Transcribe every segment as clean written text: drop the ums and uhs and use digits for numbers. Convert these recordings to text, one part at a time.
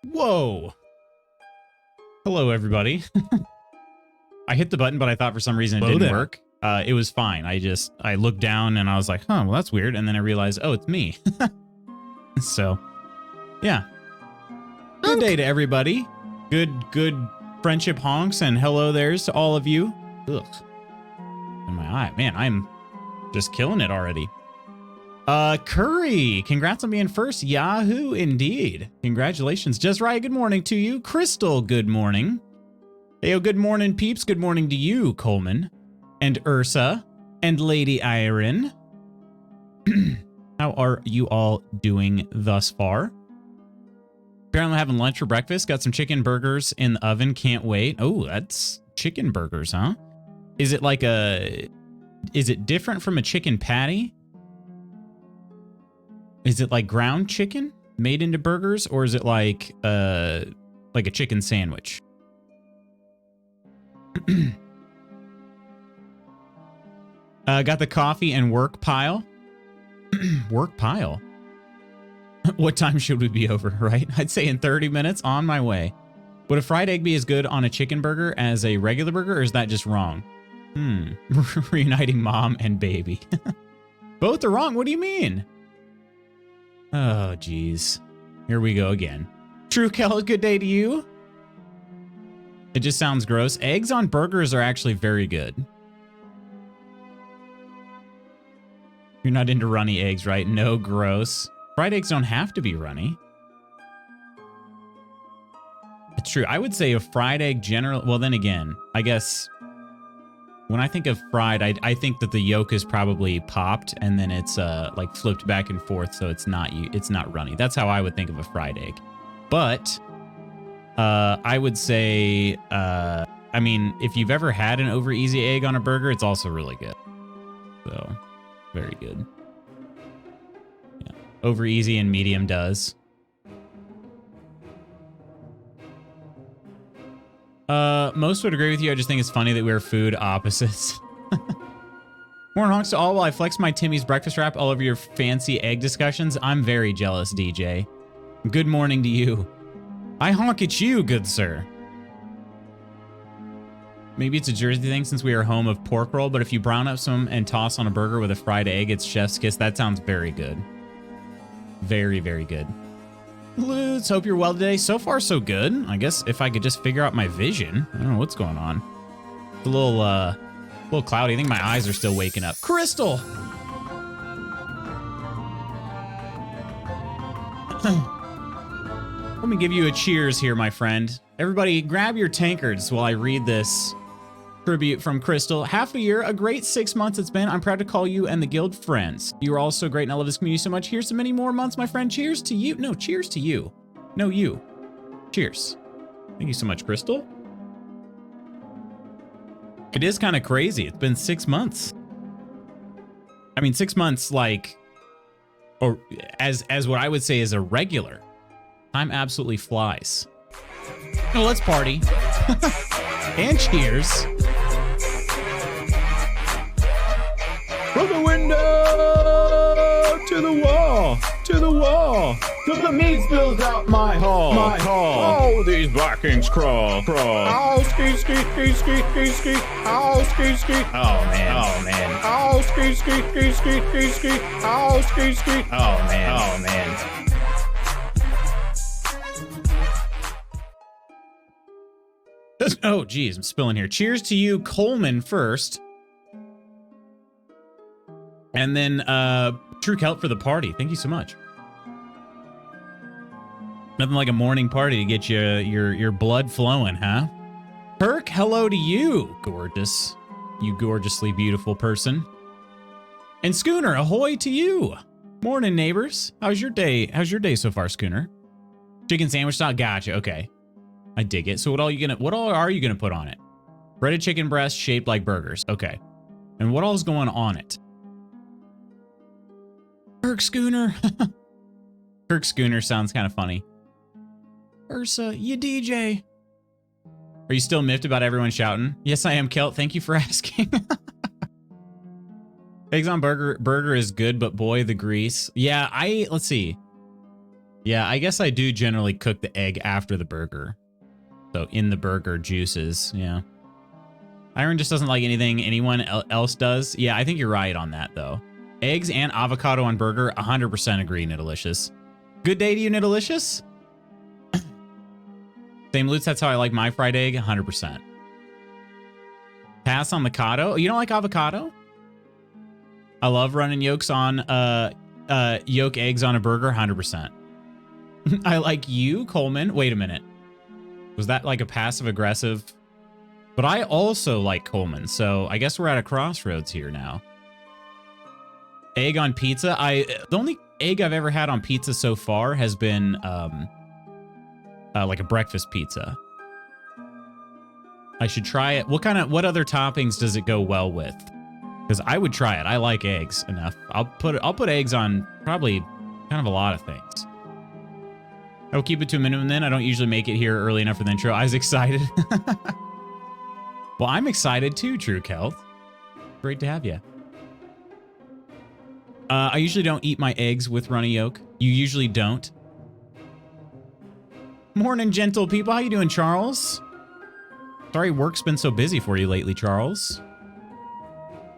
Whoa. Hello, everybody. I hit the button, but I thought for some reason it didn't work. It was fine. I looked down and I was like, huh, well, that's weird. And then I realized, oh, it's me. So, yeah. Good day to everybody. Good friendship honks and hello there's to all of you. Ugh. In my eye. Man, I'm just killing it already. Curry, congrats on being first. Yahoo, indeed. Congratulations. Just right, good morning to you. Crystal, good morning. Heyo, good morning, peeps. Good morning to you, Coleman. And Ursa. And Lady Iron. How are you all doing thus far? Apparently having lunch for breakfast. Got some chicken burgers in the oven. Can't wait. Oh, that's chicken burgers, huh? Is it like a... Is it different from a chicken patty? Is it like ground chicken made into burgers, or is it like a chicken sandwich? Got the coffee and work pile. Work pile? What time should we be over, right? I'd say in 30 minutes, on my way. Would a fried egg be as good on a chicken burger as a regular burger, or is that just wrong? Reuniting mom and baby. Both are wrong. What do you mean? Oh, geez. Here we go again. True Kel, good day to you. It just sounds gross. Eggs on burgers are actually very good. You're not into runny eggs, right? No, gross. Fried eggs don't have to be runny. It's true. I would say a fried egg generally... Well, then again, I guess... When I think of fried, I think that the yolk is probably popped and then it's like flipped back and forth, so it's not runny. That's how I would think of a fried egg. But I would say, I mean, if you've ever had an over easy egg on a burger, it's also really good. So, very good. Yeah. Over easy and medium does. Most would agree with you. I just think it's funny that we're food opposites. More honks to all while I flex my Timmy's breakfast wrap all over your fancy egg discussions. I'm very jealous, DJ. Good morning to you. I honk at you, good sir. Maybe it's a Jersey thing since we are home of pork roll, but if you brown up some and toss on a burger with a fried egg, it's chef's kiss. That sounds very good. Very, very good. Lutz, hope you're well today. So far, so good. I guess if I could just figure out my vision. I don't know what's going on. It's a little cloudy. I think my eyes are still waking up. Crystal! Let me give you a cheers here, my friend. Everybody, grab your tankards while I read this tribute from Crystal. Half a year, a great 6 months it's been. I'm proud to call you and the guild friends. You are all so great and I love this community so much. Here's to many more months, my friend. Cheers to you. No, cheers to you. No, you. Cheers. Thank you so much, Crystal. It is kind of crazy. It's been 6 months. I mean, 6 months, like, or as what I would say is a regular. Time absolutely flies. Oh, let's party. And cheers. From the window to the wall, to the wall, till the meat spills out my hall, my hall. Oh, these Vikings crawl, crawl. Oh, ski, ski, ski, ski, ski, ski. Oh, ski, ski. Oh man, oh man. Oh, ski, ski, ski, ski, ski, ski. Oh, ski, ski. Oh man, oh man. Oh, geez, I'm spilling here. Cheers to you, Coleman, first. And then, True Kelp for the party. Thank you so much. Nothing like a morning party to get you your blood flowing, huh? Perk, hello to you, gorgeous. You gorgeously beautiful person. And Schooner, ahoy to you. Morning, neighbors. How's your day? How's your day so far, Schooner? Chicken sandwich style? Gotcha, okay. I dig it. So what all are you gonna put on it? Breaded chicken breast shaped like burgers. Okay. And what all is going on it? Kirk Schooner. Kirk Schooner sounds kind of funny. Ursa, you DJ. Are you still miffed about everyone shouting? Yes, I am, Kelt. Thank you for asking. Eggs on burger is good, but boy, the grease. Yeah, let's see. Yeah, I guess I do generally cook the egg after the burger. So in the burger juices, yeah. Iron just doesn't like anything anyone else does. Yeah, I think you're right on that, though. Eggs and avocado on burger, 100% agree, Nitalicious. Good day to you, Nitalicious. Same Lutz, that's how I like my fried egg, 100%. Pass on the avocado. You don't like avocado? I love running yolks on, yolk eggs on a burger, 100%. I like you, Coleman. Wait a minute. Was that like a passive aggressive? But I also like Coleman, so I guess we're at a crossroads here now. Egg on pizza. The only egg I've ever had on pizza so far has been like a breakfast pizza. I should try it. What other toppings does it go well with? Because I would try it. I like eggs enough. I'll put eggs on probably kind of a lot of things. I'll keep it to a minimum then. I don't usually make it here early enough for the intro. I was excited. Well, I'm excited too, True Health. Great to have you. I usually don't eat my eggs with runny yolk. You usually don't. Morning, gentle people. How you doing, Charles? Sorry work's been so busy for you lately, Charles.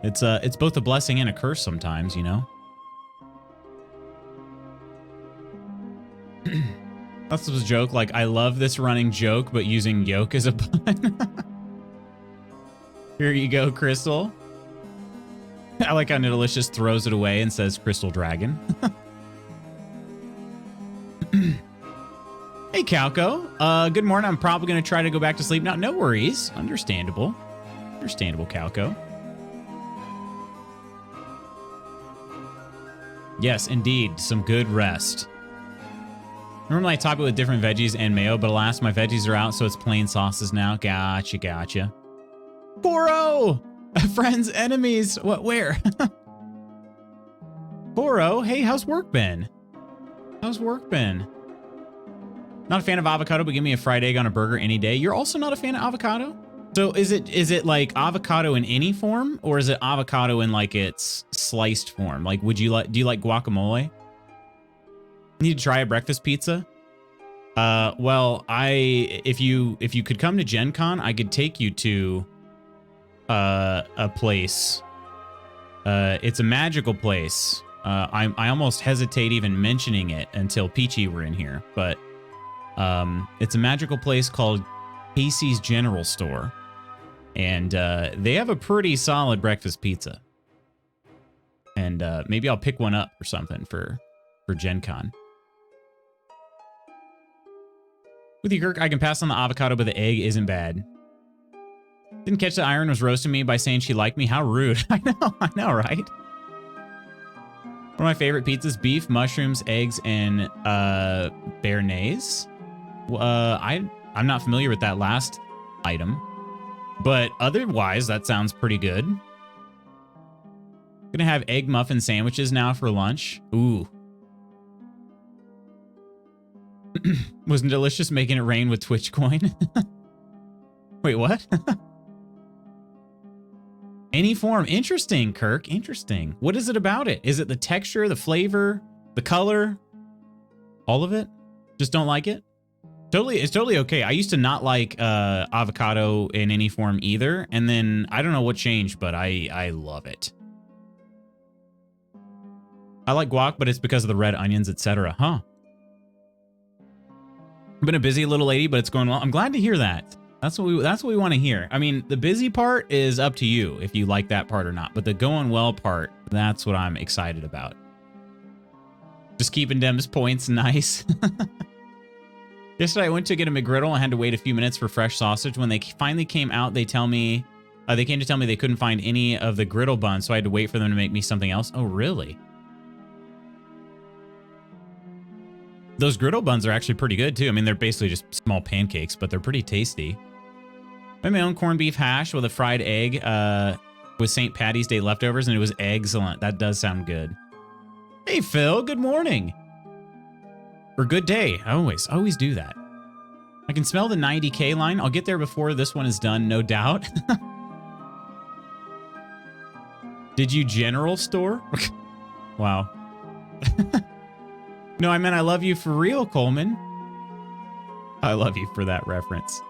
It's both a blessing and a curse sometimes, you know? That's a joke. Like, I love this running joke, but using yolk as a pun. Here you go, Crystal. I like how Nitalicious throws it away and says Crystal Dragon. Hey, Calco. Good morning. I'm probably going to try to go back to sleep now. No worries. Understandable. Understandable, Calco. Yes, indeed. Some good rest. Normally I top it with different veggies and mayo, but alas, my veggies are out, so it's plain sauces now. Gotcha, gotcha. 4-0! Friends, enemies. What, where? 4-0? Hey, how's work been? How's work been? Not a fan of avocado, but give me a fried egg on a burger any day. You're also not a fan of avocado? So is it like avocado in any form, or is it avocado in like its sliced form? Like, do you like guacamole? Need to try a breakfast pizza? Well, if you could come to Gen Con, I could take you to a place. It's a magical place. I almost hesitate even mentioning it until Peachy were in here, but it's a magical place called Casey's General Store, and they have a pretty solid breakfast pizza. And maybe I'll pick one up or something for Gen Con. With you, Kirk, I can pass on the avocado, but the egg isn't bad. Didn't catch that Iron was roasting me by saying she liked me. How rude. I know, right? One of my favorite pizzas, beef, mushrooms, eggs, and béarnaise. I'm not familiar with that last item, but otherwise, that sounds pretty good. Gonna have egg muffin sandwiches now for lunch. Ooh. Wasn't delicious making it rain with Twitch coin? Wait, what? Any form. Interesting, Kirk. Interesting. What is it about it? Is it the texture, the flavor, the color? All of it? Just don't like it? It's totally okay. I used to not like avocado in any form either. And then I don't know what changed, but I love it. I like guac, but it's because of the red onions, etc. Huh? I've been a busy little lady, but it's going well. I'm glad to hear that. That's what we want to hear. I mean, the busy part is up to you if you like that part or not. But the going well part, that's what I'm excited about. Just keeping Dem's points nice. Yesterday, I went to get a McGriddle and had to wait a few minutes for fresh sausage. When they finally came out, they came to tell me they couldn't find any of the griddle buns, so I had to wait for them to make me something else. Oh, really? Those griddle buns are actually pretty good, too. I mean, they're basically just small pancakes, but they're pretty tasty. I made my own corned beef hash with a fried egg with St. Patty's Day leftovers, and it was excellent. That does sound good. Hey, Phil. Good morning. Or good day. I always do that. I can smell the 90K line. I'll get there before this one is done, no doubt. Did you general store? Wow. No, I meant I love you for real, Coleman. I love you for that reference.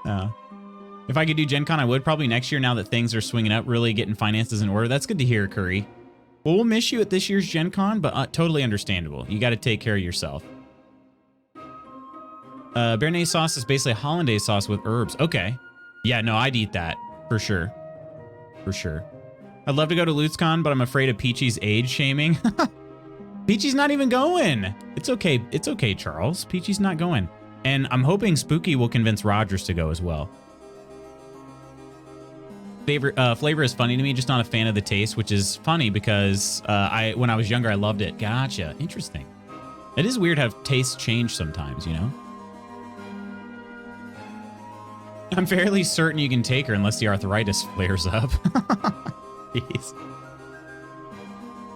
If I could do Gen Con, I would probably next year now that things are swinging up, really getting finances in order. That's good to hear, Curry. Well, we'll miss you at this year's Gen Con, but totally understandable. You got to take care of yourself. Béarnaise sauce is basically a hollandaise sauce with herbs. Okay. Yeah, no, I'd eat that. For sure. For sure. I'd love to go to LutzCon, but I'm afraid of Peachy's age shaming. Peachy's not even going. It's okay. It's okay, Charles. Peachy's not going. And I'm hoping Spooky will convince Rogers to go as well. Flavor is funny to me, just not a fan of the taste, which is funny because when I was younger, I loved it. Gotcha. Interesting. It is weird how tastes change sometimes, you know? I'm fairly certain you can take her unless the arthritis flares up. Jeez.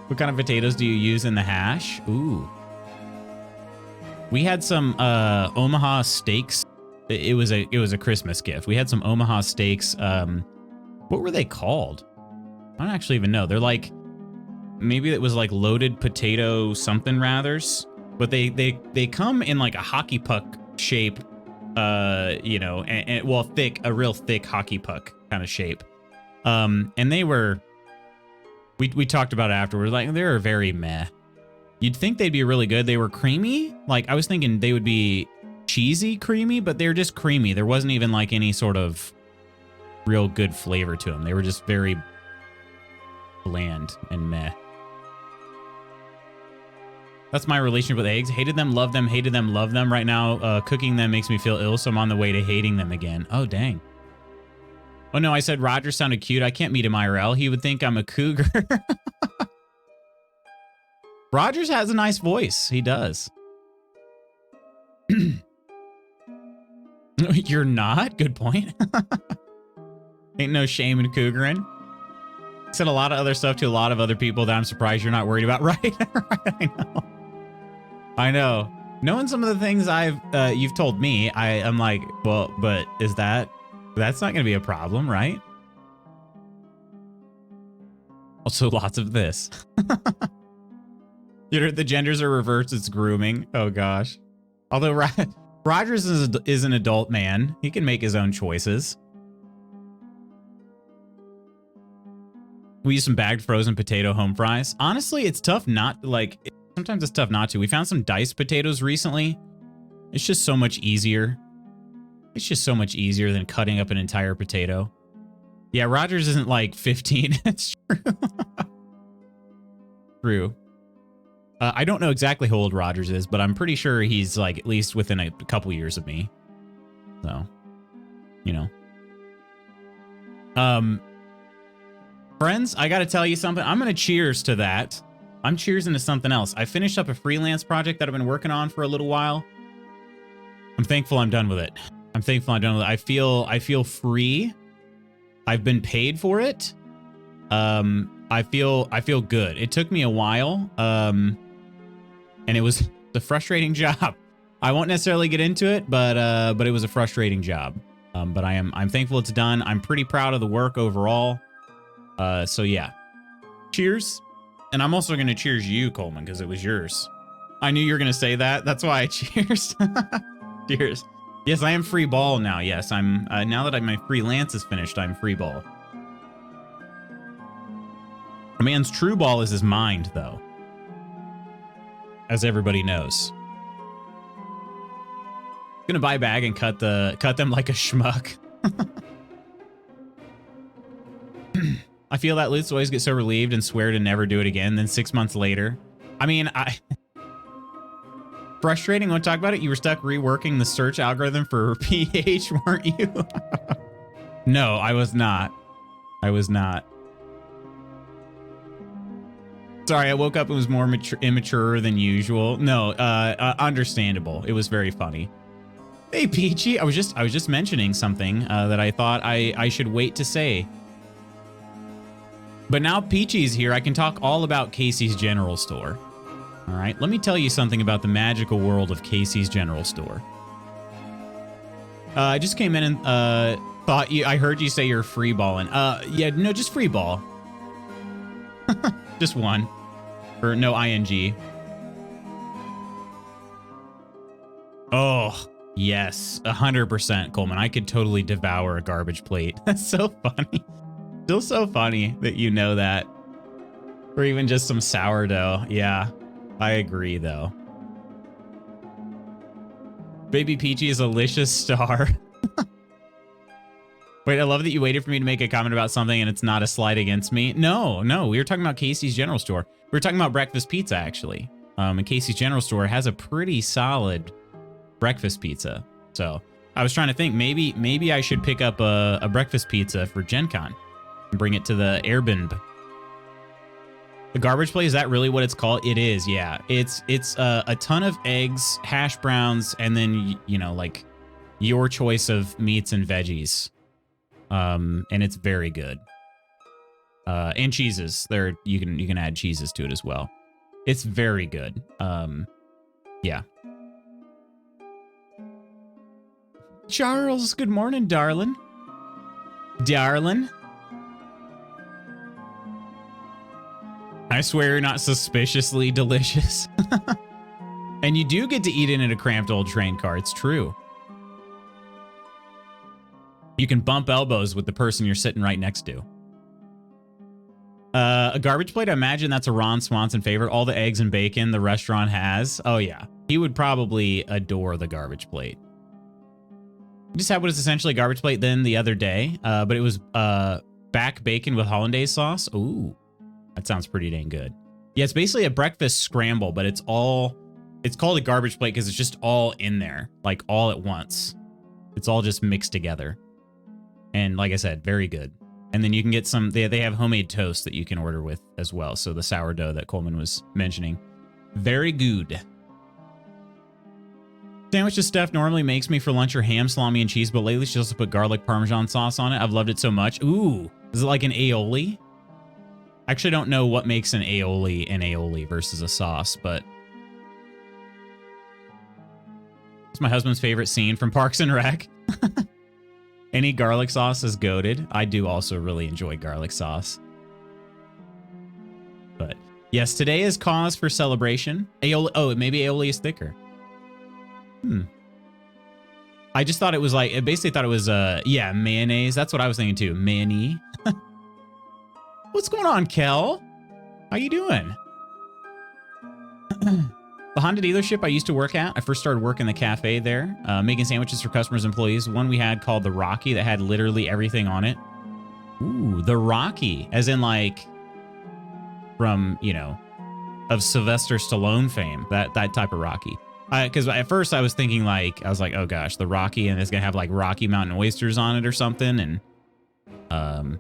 What kind of potatoes do you use in the hash? Ooh. We had some Omaha steaks. It was a Christmas gift. We had some Omaha steaks. What were they called? I don't actually even know. They're like, maybe it was like loaded potato something rathers, but they come in like a hockey puck shape, you know, and well, a real thick hockey puck kind of shape. And they were, we talked about it afterwards, like they were very meh. You'd think they'd be really good. They were creamy. Like I was thinking they would be cheesy creamy, but they're just creamy. There wasn't even like any sort of real good flavor to them. They were just very bland and meh. That's my relationship with eggs. Hated them, loved them, hated them, loved them. Right now, cooking them makes me feel ill, so I'm on the way to hating them again. Oh, dang. Oh, no, I said Roger sounded cute. I can't meet him IRL. He would think I'm a cougar. Rogers has a nice voice. He does. You're not? Good point. Ain't no shame in cougaring. Said a lot of other stuff to a lot of other people that I'm surprised you're not worried about. Right? I know. I know. Knowing some of the things you've told me, I'm like, well, but that's not going to be a problem, right? Also, lots of this. You know, the genders are reversed. It's grooming. Oh, gosh. Although Rogers is an adult man. He can make his own choices. We use some bagged frozen potato home fries. Honestly, it's tough not, like, sometimes it's tough not to. We found some diced potatoes recently. It's just so much easier. It's just so much easier than cutting up an entire potato. Yeah, Rogers isn't like 15. It's true. True. I don't know exactly how old Rogers is, but I'm pretty sure he's like at least within a couple years of me. So, you know. Friends, I got to tell you something. I'm going to cheers to that. I'm cheersing to something else. I finished up a freelance project that I've been working on for a little while. I'm thankful I'm done with it. I'm thankful I'm done with it. I feel free. I've been paid for it. I feel good. It took me a while. And it was a frustrating job. I won't necessarily get into it, but it was a frustrating job. But I'm thankful it's done. I'm pretty proud of the work overall. So yeah, cheers. And I'm also going to cheers you, Coleman, because it was yours. I knew you were going to say that. That's why I cheers. Cheers. Yes, I am free ball now. Yes, I'm now that my freelance is finished, I'm free ball. A man's true ball is his mind, though. As everybody knows. Gonna buy a bag and cut them like a schmuck. I feel that Lutz always get so relieved and swear to never do it again. Then 6 months later, I mean, frustrating. Want to talk about it? You were stuck reworking the search algorithm for PH, weren't you? No, I was not. I was not. Sorry, I woke up and was more immature than usual. No, understandable. It was very funny. Hey, Peachy, I was just mentioning something that I thought I should wait to say. But now Peachy's here, I can talk all about Casey's General Store. All right, let me tell you something about the magical world of Casey's General Store. I just came in and thought I heard you say you're free balling. Yeah, no, just free ball. Just one. Or no ing. Oh, yes. 100%, Coleman. I could totally devour a garbage plate. That's so funny. Still so funny that you know that. Or even just some sourdough. Yeah, I agree, though. Baby Peachy is a licious star. Wait, I love that you waited for me to make a comment about something and it's not a slight against me. No, we were talking about Casey's General Store. We were talking about breakfast pizza, actually. And Casey's General Store has a pretty solid breakfast pizza. So I was trying to think, maybe I should pick up a breakfast pizza for Gen Con and bring it to the Airbnb. The garbage plate, is that really what it's called? It is, yeah. It's a ton of eggs, hash browns, and then, you know, like your choice of meats and veggies. And it's very good. And cheeses. You can add cheeses to it as well. It's very good. Yeah. Charles, good morning, darling. Darling. I swear you're not suspiciously delicious. And you do get to eat it in a cramped old train car. It's true. You can bump elbows with the person you're sitting right next to. A garbage plate, I imagine that's a Ron Swanson favorite. All the eggs and bacon the restaurant has. Oh, yeah. He would probably adore the garbage plate. We just had what is essentially a garbage plate then the other day, but it was back bacon with hollandaise sauce. Ooh. That sounds pretty dang good. Yeah, it's basically a breakfast scramble, but it's called a garbage plate because it's just all in there, like all at once. It's all just mixed together. And like I said, very good. And then you can get some, they have homemade toast that you can order with as well. So the sourdough that Coleman was mentioning. Very good. Sandwiches stuff normally makes me for lunch or ham, salami, and cheese, but lately she also put garlic Parmesan sauce on it. I've loved it so much. Ooh, is it like an aioli? I actually don't know what makes an aioli versus a sauce, but it's my husband's favorite scene from Parks and Rec. Any garlic sauce is goated. I do also really enjoy garlic sauce. But yes, today is cause for celebration. Aioli, oh, maybe aioli is thicker. I just thought it was like, I basically thought it was, yeah, mayonnaise. That's what I was thinking too. Mayonnaise. What's going on, Kel? How you doing? The Honda dealership I used to work at, I first started working the cafe there, making sandwiches for customers and employees. One we had called the Rocky that had literally everything on it. Ooh, the Rocky, as in like from, you know, of Sylvester Stallone fame, that type of Rocky. Because at first I was thinking like, oh gosh, the Rocky, and it's gonna have like Rocky Mountain oysters on it or something, and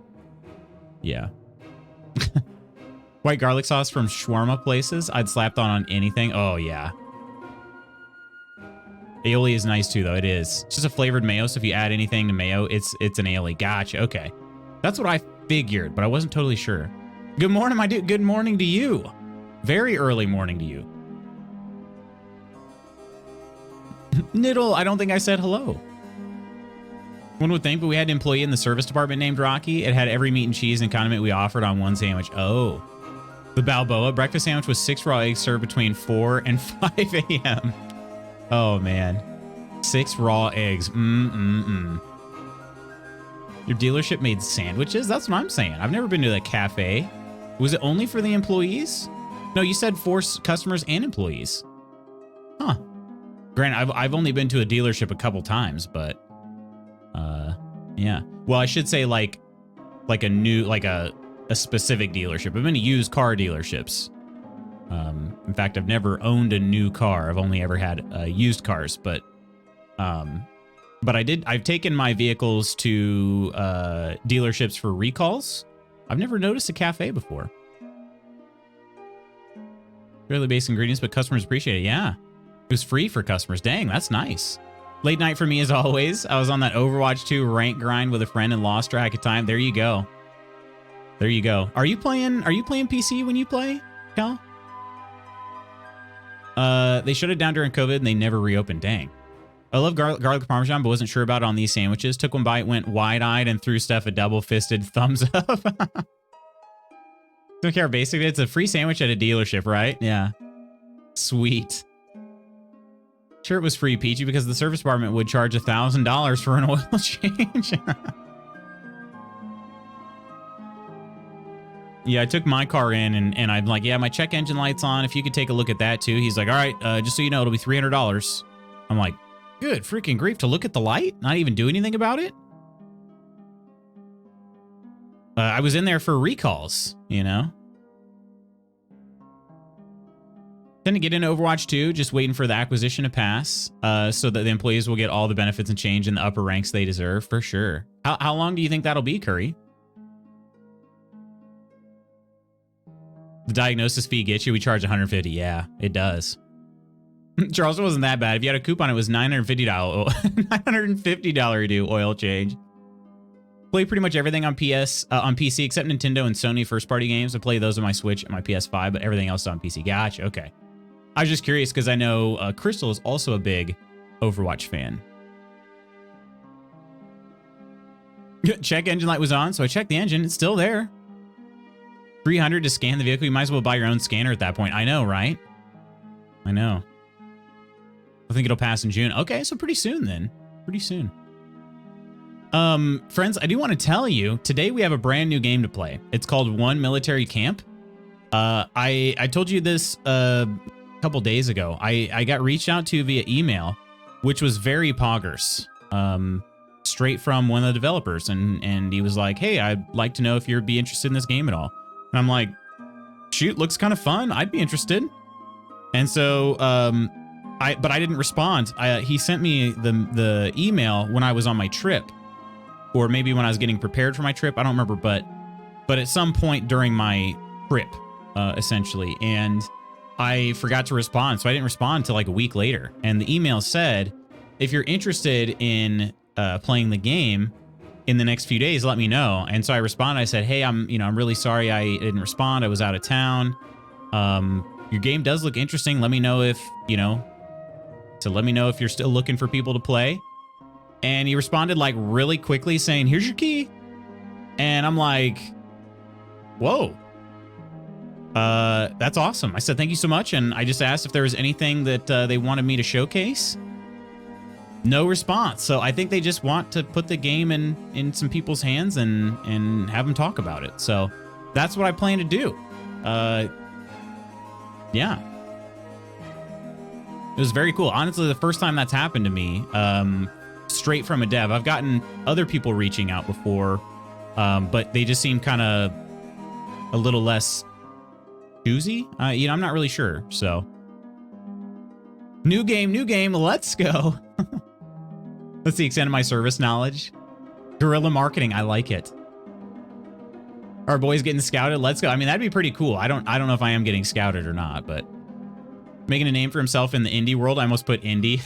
yeah. White garlic sauce from shawarma places. I'd slapped on anything. Oh, yeah. Aioli is nice, too, though. It is. It's just a flavored mayo, so if you add anything to mayo, it's an aioli. Gotcha. Okay. That's what I figured, but I wasn't totally sure. Good morning, my dude. Good morning to you. Very early morning to you. Niddle, I don't think I said hello. One would think, but we had an employee in the service department named Rocky. It had every meat and cheese and condiment we offered on one sandwich. Oh. The Balboa breakfast sandwich was 6 raw eggs served between 4 and 5 a.m. Oh, man. 6 raw eggs. Your dealership made sandwiches? That's what I'm saying. I've never been to the cafe. Was it only for the employees? No, you said for customers and employees. Huh. Granted, I've only been to a dealership a couple times, but... yeah. Well, I should say like a new, like a specific dealership. I've been to used car dealerships. In fact, I've never owned a new car. I've only ever had used cars, but I've taken my vehicles to dealerships for recalls. I've never noticed a cafe before. Fairly basic ingredients, but customers appreciate it. Yeah. It was free for customers. Dang, that's nice. Late night for me as always. I was on that Overwatch 2 rank grind with a friend and lost track of time. There you go. There you go. Are you playing PC when you play, Cal? They shut it down during COVID and they never reopened. Dang. I love garlic Parmesan, but wasn't sure about it on these sandwiches. Took one bite, went wide-eyed, and threw Steph a double-fisted thumbs up. Don't care how basic it is. It's a free sandwich at a dealership, right? Yeah. Sweet. Sure, it was free, Peachy, because the service department would charge $1,000 for an oil change. Yeah, I took my car in and I'm like, yeah, my check engine light's on. If you could take a look at that too. He's like, all right, just so you know, it'll be $300. I'm like, good freaking grief, to look at the light? Not even do anything about it? I was in there for recalls, you know? Tend to get into Overwatch 2, just waiting for the acquisition to pass, so that the employees will get all the benefits and change in the upper ranks they deserve, for sure. How long do you think that'll be, Curry? The diagnosis fee gets you. We charge $150. Yeah, it does. Charles, it wasn't that bad. If you had a coupon, it was $950. $950 do oil change. Play pretty much everything on PC except Nintendo and Sony first-party games. I play those on my Switch and my PS5, but everything else is on PC. Gotcha. Okay. I was just curious because I know Crystal is also a big Overwatch fan. Check engine light was on, so I checked the engine. It's still there. $300 to scan the vehicle. You might as well buy your own scanner at that point. I know, right? I know. I think it'll pass in June. Okay, so pretty soon then. Pretty soon. Friends, I do want to tell you, today we have a brand new game to play. It's called One Military Camp. I told you this a couple days ago. I got reached out to via email, which was very poggers. Straight from one of the developers. And he was like, hey, I'd like to know if you'd be interested in this game at all. And I'm like, shoot, looks kind of fun. I'd be interested. And so, but I didn't respond. He sent me the email when I was on my trip, or maybe when I was getting prepared for my trip. I don't remember, but at some point during my trip, essentially, and I forgot to respond. So I didn't respond until like a week later. And the email said, if you're interested in playing the game in the next few days, let me know. And so I responded. I said, hey, I'm really sorry I didn't respond. I was out of town. Your game does look interesting. Let me know if, let me know if you're still looking for people to play. And he responded like really quickly saying, here's your key. And I'm like, whoa. That's awesome. I said, thank you so much. And I just asked if there was anything that they wanted me to showcase. No response. So I think they just want to put the game in some people's hands and have them talk about it. So that's what I plan to do. Yeah. It was very cool. Honestly, the first time that's happened to me, straight from a dev. I've gotten other people reaching out before, but they just seem kind of a little less choosy. I'm not really sure. So new game. Let's go. That's the extent of my service knowledge. Guerrilla marketing. I like it. Our boys getting scouted. Let's go. I mean, that'd be pretty cool. I don't know if I am getting scouted or not, but making a name for himself in the indie world. I almost put indie.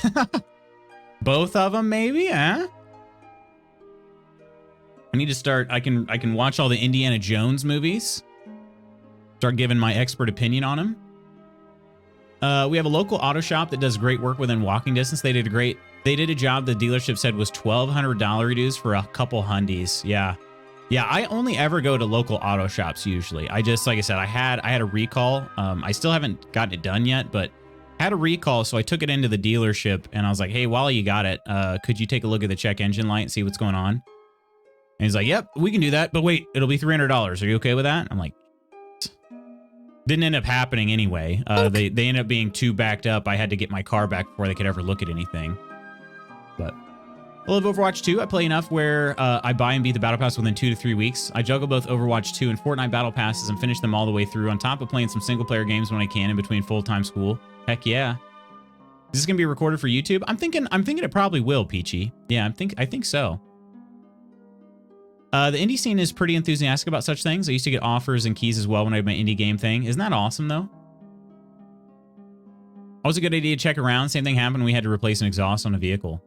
Both of them, maybe, huh? I need to start. I can watch all the Indiana Jones movies. Start giving my expert opinion on them. We have a local auto shop that does great work within walking distance. They did a job the dealership said was $1,200 dues for a couple hundies. Yeah. I only ever go to local auto shops usually. I just, like I said, I had a recall. I still haven't gotten it done yet, but had a recall, so I took it into the dealership and I was like, hey, while you got it, could you take a look at the check engine light and see what's going on? And he's like, yep, we can do that, but wait, it'll be $300. Are you okay with that? I'm like, didn't end up happening anyway. Okay. They ended up being too backed up. I had to get my car back before they could ever look at anything. But I love Overwatch 2. I play enough where I buy and beat the Battle Pass within 2 to 3 weeks. I juggle both Overwatch 2 and Fortnite Battle Passes and finish them all the way through, on top of playing some single-player games when I can in between full-time school. Heck yeah. Is this going to be recorded for YouTube? I'm thinking it probably will, Peachy. Yeah, I think so. The indie scene is pretty enthusiastic about such things. I used to get offers and keys as well when I had my indie game thing. Isn't that awesome, though? Always a good idea to check around. Same thing happened when we had to replace an exhaust on a vehicle.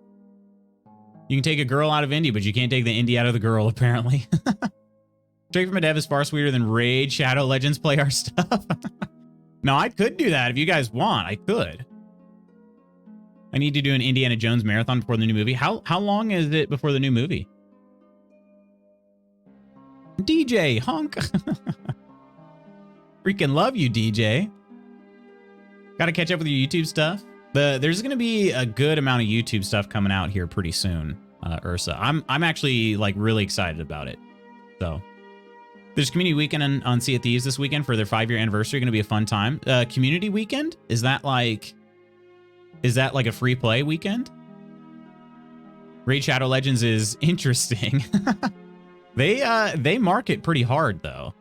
You can take a girl out of indie, but you can't take the indie out of the girl, apparently. Straight from a dev is far sweeter than Raid Shadow Legends play our stuff. No, I could do that if you guys want. I could. I need to do an Indiana Jones marathon before the new movie. How long is it before the new movie? DJ, honk. Freaking love you, DJ. Gotta catch up with your YouTube stuff. There's going to be a good amount of YouTube stuff coming out here pretty soon, Ursa. I'm actually like really excited about it. So there's community weekend on Sea of Thieves this weekend for their 5-year anniversary. Going to be a fun time. Community weekend, is that like a free play weekend? Raid Shadow Legends is interesting. They market pretty hard though.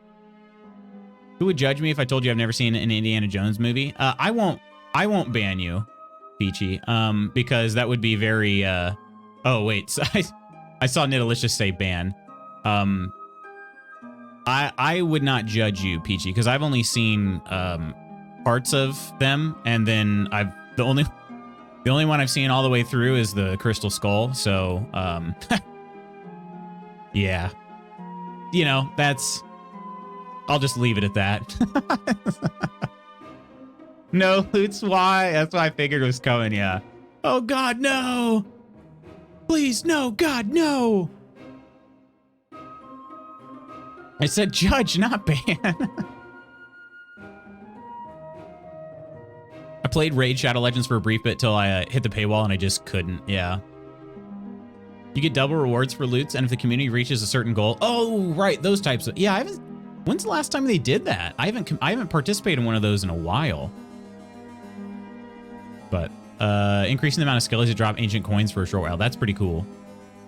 Who would judge me if I told you I've never seen an Indiana Jones movie? I won't ban you, Peachy, because that would be very. Oh wait, so I saw Nidalicious say ban. I would not judge you, Peachy, because I've only seen parts of them, and then the only one I've seen all the way through is the Crystal Skull. So yeah, you know, I'll just leave it at that. No, Loots, why? That's what I figured was coming, yeah. Oh God, no! Please, no, God, no! I said judge, not ban. I played Raid Shadow Legends for a brief bit till I hit the paywall and I just couldn't, yeah. You get double rewards for loots, and if the community reaches a certain goal. Oh, right, those types of, yeah, when's the last time they did that? I haven't participated in one of those in a while. But increasing the amount of skellies to drop ancient coins for a short while. That's pretty cool.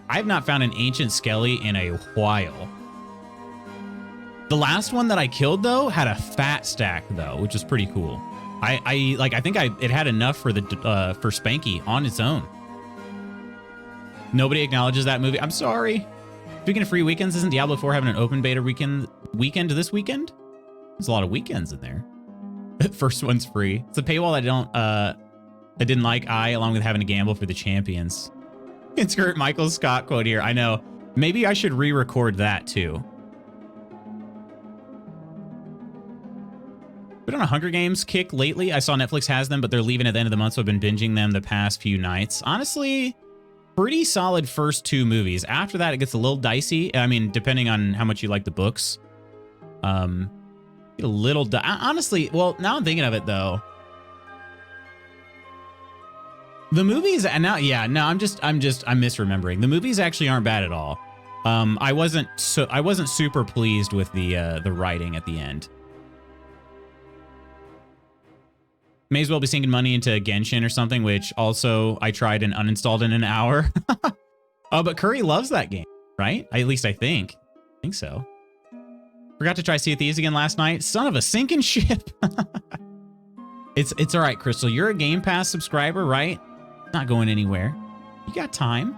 I have not found an ancient skelly in a while. The last one that I killed though had a fat stack though, which is pretty cool. I think it had enough for for Spanky on its own. Nobody acknowledges that movie. I'm sorry. Speaking of free weekends, isn't Diablo 4 having an open beta weekend this weekend? There's a lot of weekends in there. First one's free. It's a paywall I didn't like, along with having to gamble for the champions. Insert Michael Scott quote here. I know. Maybe I should re-record that too. Been on a Hunger Games kick lately. I saw Netflix has them, but they're leaving at the end of the month, so I've been binging them the past few nights. Honestly, pretty solid first 2 movies. After that, it gets a little dicey. I mean, depending on how much you like the books. A little honestly, well, now I'm thinking of it though. The movies, and now, yeah, no, I'm misremembering. The movies actually aren't bad at all. I wasn't super pleased with the writing at the end. May as well be sinking money into Genshin or something, which also I tried and uninstalled in an hour. Oh, but Curry loves that game, right? At least I think so. Forgot to try Sea of Thieves again last night. Son of a sinking ship. It's all right, Crystal. You're a Game Pass subscriber, right? Not going anywhere. You got time.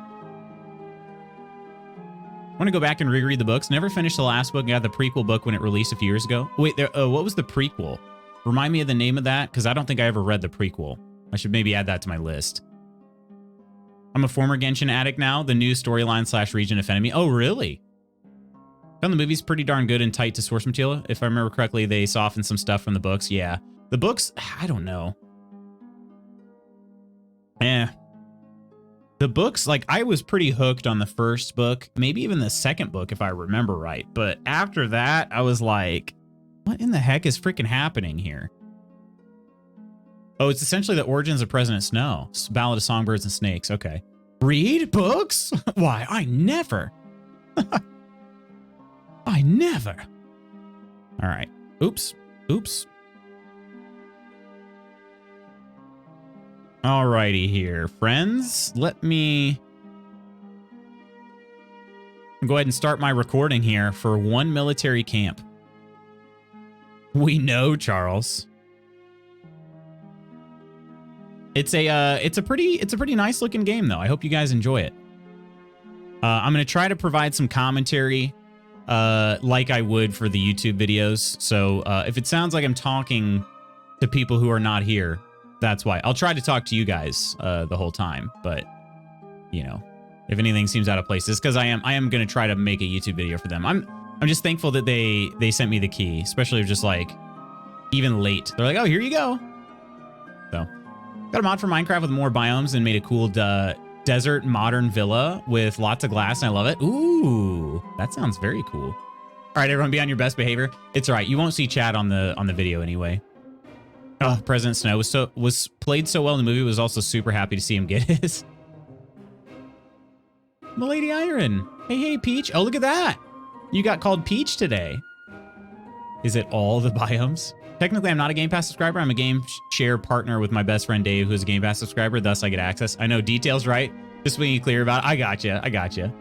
Want to go back and reread the books. Never finished the last book. Got the prequel book when it released a few years ago. Wait, what was the prequel? Remind me of the name of that, because I don't think I ever read the prequel. I should maybe add that to my list. I'm a former Genshin addict now. The new storyline / region offended me. Oh, really? Found the movie's pretty darn good and tight to source material. If I remember correctly, they softened some stuff from the books. Yeah. The books, I don't know. The books, like, I was pretty hooked on the first book, maybe even the second book, if I remember right. But after that, I was like, what in the heck is freaking happening here? Oh, it's essentially the origins of President Snow. Ballad of Songbirds and Snakes. Okay. Read books? Why, I never. I never. All right. Oops. Alrighty here, friends. Let me go ahead and start my recording here for one military camp. We know, Charles. It's a pretty nice looking game though. I hope you guys enjoy it. I'm gonna try to provide some commentary, like I would for the YouTube videos. So if it sounds like I'm talking to people who are not here, that's why. I'll try to talk to you guys the whole time, but you know, if anything seems out of place, it's because I am gonna try to make a YouTube video for them. I'm just thankful that they sent me the key, especially just like even late. They're like, oh, here you go. So got a mod for Minecraft with more biomes and made a cool desert modern villa with lots of glass, and I love it. Ooh, that sounds very cool. All right, everyone, be on your best behavior. It's all right. You won't see chat on the video anyway. Oh, President Snow was played so well in the movie. Was also super happy to see him get his. Milady Iron. Hey, Peach. Oh, look at that. You got called Peach today. Is it all the biomes? Technically, I'm not a Game Pass subscriber. I'm a game share partner with my best friend Dave, who's a Game Pass subscriber. Thus, I get access. I know details, right? Just being clear about it. I gotcha.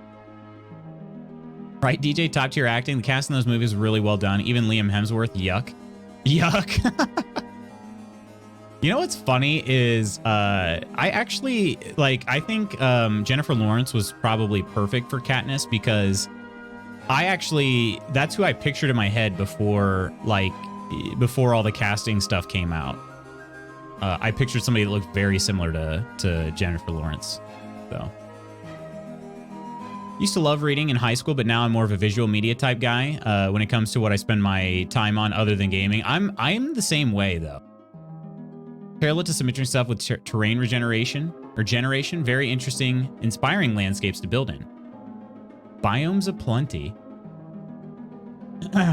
Right, DJ, top tier acting. The cast in those movies is really well done. Even Liam Hemsworth. Yuck. You know what's funny is I actually, like, I think Jennifer Lawrence was probably perfect for Katniss because that's who I pictured in my head before all the casting stuff came out. I pictured somebody that looked very similar to Jennifer Lawrence. So, used to love reading in high school, but now I'm more of a visual media type guy when it comes to what I spend my time on other than gaming. I'm the same way though. Parallel to some interesting stuff with terrain regeneration or generation. Very interesting, inspiring landscapes to build in. Biomes aplenty.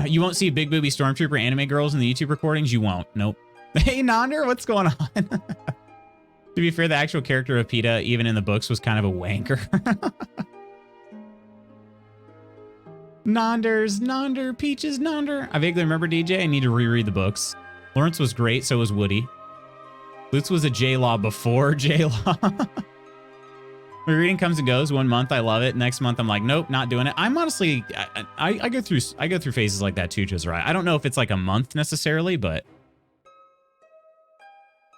You won't see big booby stormtrooper anime girls in the YouTube recordings. You won't. Nope. Hey, Nonder, what's going on? To be fair, the actual character of PETA, even in the books, was kind of a wanker. Nonder, Peaches, Nonder. I vaguely remember DJ. I need to reread the books. Lawrence was great, so was Woody. Lutz was a J-Law before J-Law. My reading comes and goes. 1 month, I love it. Next month, I'm like, nope, not doing it. I'm honestly, I go through phases like that too, Jezrai. I don't know if it's like a month necessarily, but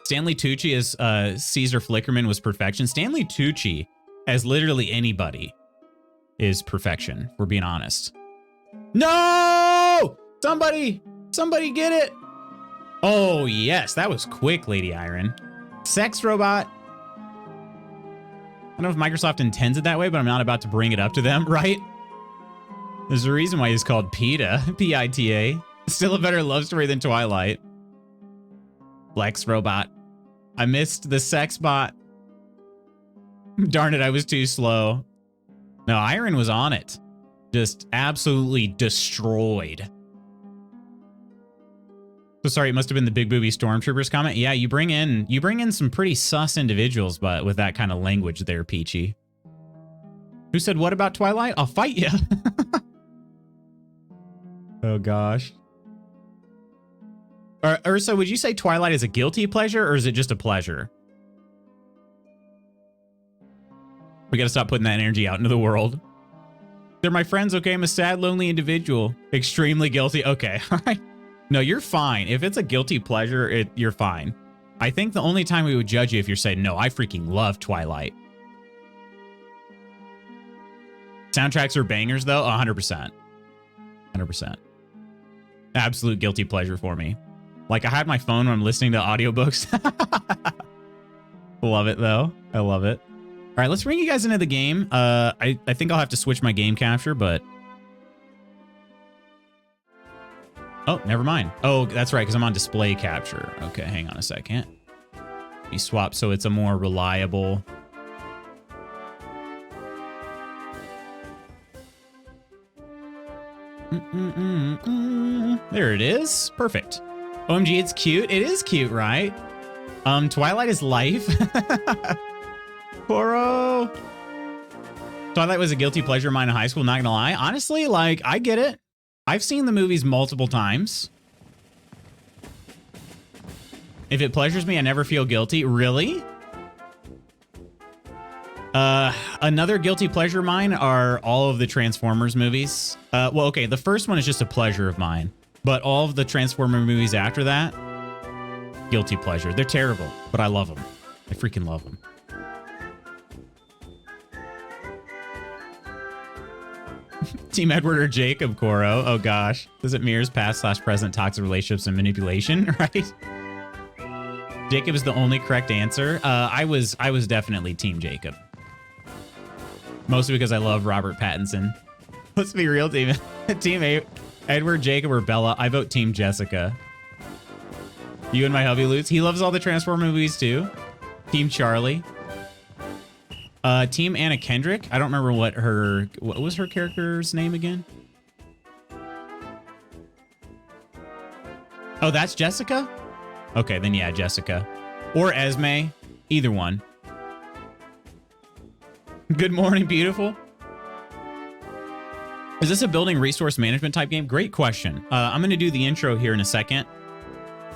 Stanley Tucci as Caesar Flickerman was perfection. Stanley Tucci as literally anybody is perfection, if we're being honest. No! Somebody get it! Oh, yes, that was quick, Lady Iron. Sex robot. I don't know if Microsoft intends it that way, but I'm not about to bring it up to them, right? There's a reason why he's called PETA, P-I-T-A. Still a better love story than Twilight. Flex robot. I missed the sex bot. Darn it, I was too slow. No, Iron was on it. Just absolutely destroyed. So sorry, it must have been the big booby stormtroopers comment. Yeah, you bring in some pretty sus individuals, but with that kind of language there, Peachy. Who said what about Twilight? I'll fight you. Oh gosh. Ursa, would you say Twilight is a guilty pleasure or is it just a pleasure? We gotta stop putting that energy out into the world. They're my friends, okay? I'm a sad, lonely individual. Extremely guilty. Okay, all right. No, you're fine. If it's a guilty pleasure, you're fine. I think the only time we would judge you if you're saying, no, I freaking love Twilight. Soundtracks are bangers, though. 100%. 100%. Absolute guilty pleasure for me. Like, I had my phone when I'm listening to audiobooks. Love it, though. I love it. All right, let's bring you guys into the game. I think I'll have to switch my game capture, but... Oh, never mind. Oh, that's right, because I'm on display capture. Okay, hang on a second. Let me swap so it's a more reliable... There it is. Perfect. OMG, it's cute. It is cute, right? Twilight is life. Poro. Twilight was a guilty pleasure of mine in high school, not gonna lie. Honestly, like, I get it. I've seen the movies multiple times. If it pleasures me, I never feel guilty. Really? Another guilty pleasure of mine are all of the Transformers movies. Well, okay, the first one is just a pleasure of mine. But all of the Transformer movies after that, guilty pleasure. They're terrible, but I love them. I freaking love them. Team Edward or Jacob, Koro. Oh gosh. Does it mirrors past/present toxic relationships and manipulation, right? Jacob is the only correct answer. I was definitely Team Jacob. Mostly because I love Robert Pattinson. Let's be real, team. Team Edward, Jacob, or Bella. I vote Team Jessica. You and my hubby Lutz. He loves all the Transformer movies too. Team Charlie. Team Anna Kendrick. I don't remember what was her character's name again? Oh, that's Jessica? Okay, then yeah, Jessica. Or Esme. Either one. Good morning, beautiful. Is this a building resource management type game? Great question. I'm going to do the intro here in a second.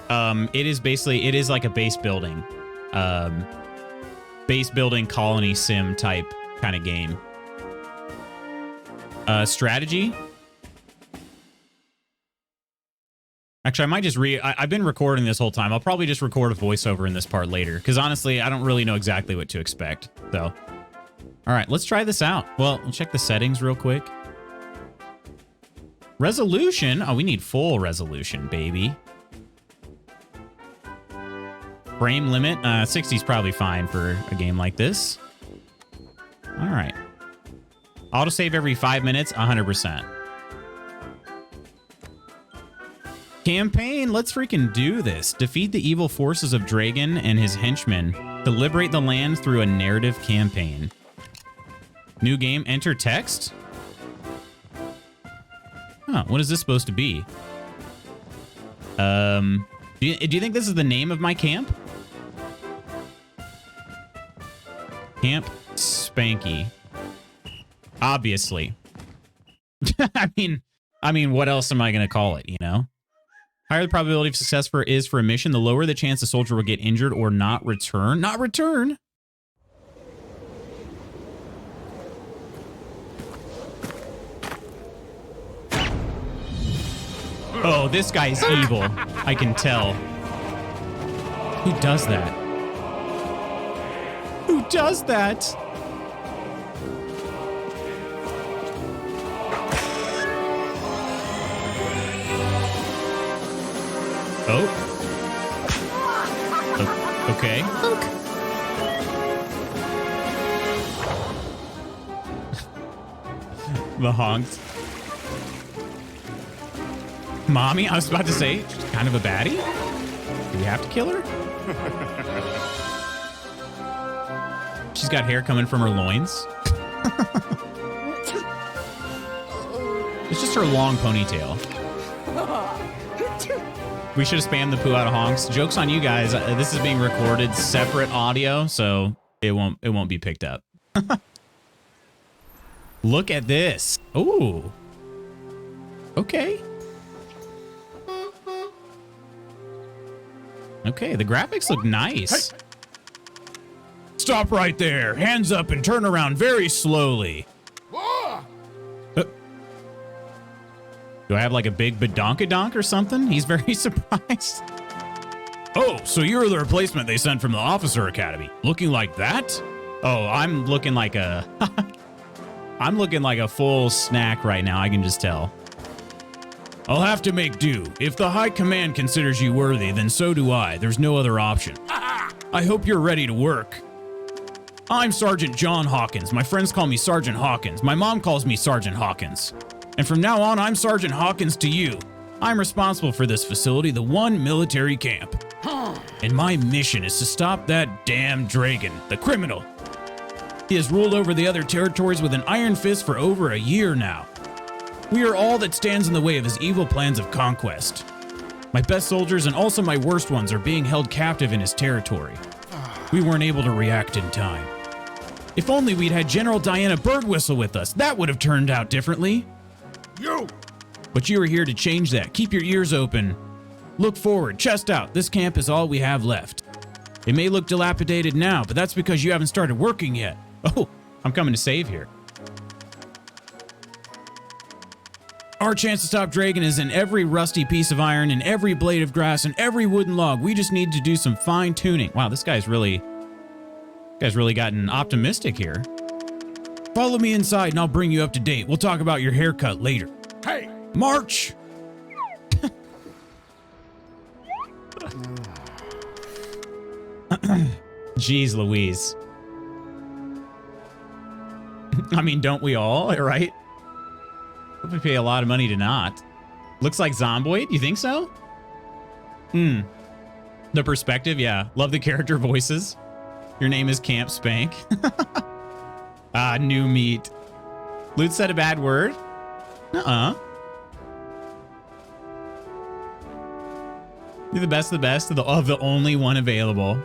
It is like a base building colony sim type kind of game. Strategy. Actually, I might just I've been recording this whole time. I'll probably just record a voiceover in this part later, because honestly, I don't really know exactly what to expect. So, all right, let's try this out. Well, we'll check the settings real quick. Resolution. Oh, we need full resolution, baby. Frame limit. 60 is probably fine for a game like this. All right. Autosave every 5 minutes, 100%. Campaign, let's freaking do this. Defeat the evil forces of Dragon and his henchmen to liberate the land through a narrative campaign. New game, enter text. Huh, what is this supposed to be? Do you think this is the name of my camp? Camp Spanky. Obviously. I mean, what else am I going to call it, you know? Higher the probability of success is for a mission, the lower the chance the soldier will get injured or not return. Not return? Oh, this guy's evil. I can tell. Who does that? Who does that? Oh. Okay. The honks. Mommy, I was about to say, she's kind of a baddie. Do we have to kill her? She's got hair coming from her loins. It's just her long ponytail. We should have spammed the poo out of honks. Joke's on you guys. This is being recorded separate audio, so it won't be picked up. Look at this. Ooh. Okay. Okay, the graphics look nice. Hey. Stop right there. Hands up and turn around very slowly. Do I have like a big badonkadonk or something? He's very surprised. Oh, so you're the replacement they sent from the officer academy. Looking like that? Oh, I'm looking like a... I'm looking like a full snack right now, I can just tell. I'll have to make do. If the high command considers you worthy, then so do I. There's no other option. I hope you're ready to work. I'm Sergeant John Hawkins. My friends call me Sergeant Hawkins. My mom calls me Sergeant Hawkins. And from now on, I'm Sergeant Hawkins to you. I'm responsible for this facility, the one military camp. And my mission is to stop that damn Dragon, the criminal. He has ruled over the other territories with an iron fist for over a year now. We are all that stands in the way of his evil plans of conquest. My best soldiers and also my worst ones are being held captive in his territory. We weren't able to react in time. If only we'd had General Diana Birdwhistle with us, that would have turned out differently. But you are here to change that. Keep your ears open. Look forward, chest out. This camp is all we have left. It may look dilapidated now, but that's because you haven't started working yet. Oh, I'm coming to save here. Our chance to stop Dragon is in every rusty piece of iron, in every blade of grass, and every wooden log. We just need to do some fine tuning. Wow, this guy's really gotten optimistic here. Follow me inside and I'll bring you up to date. We'll talk about your haircut later. Hey, march! Jeez Louise. I mean, don't we all, right? Hope we pay a lot of money to not. Looks like Zomboid, you think so? The perspective, yeah. Love the character voices. Your name is Camp Spank. New meat. Loot said a bad word? You're the best of the best of the only one available.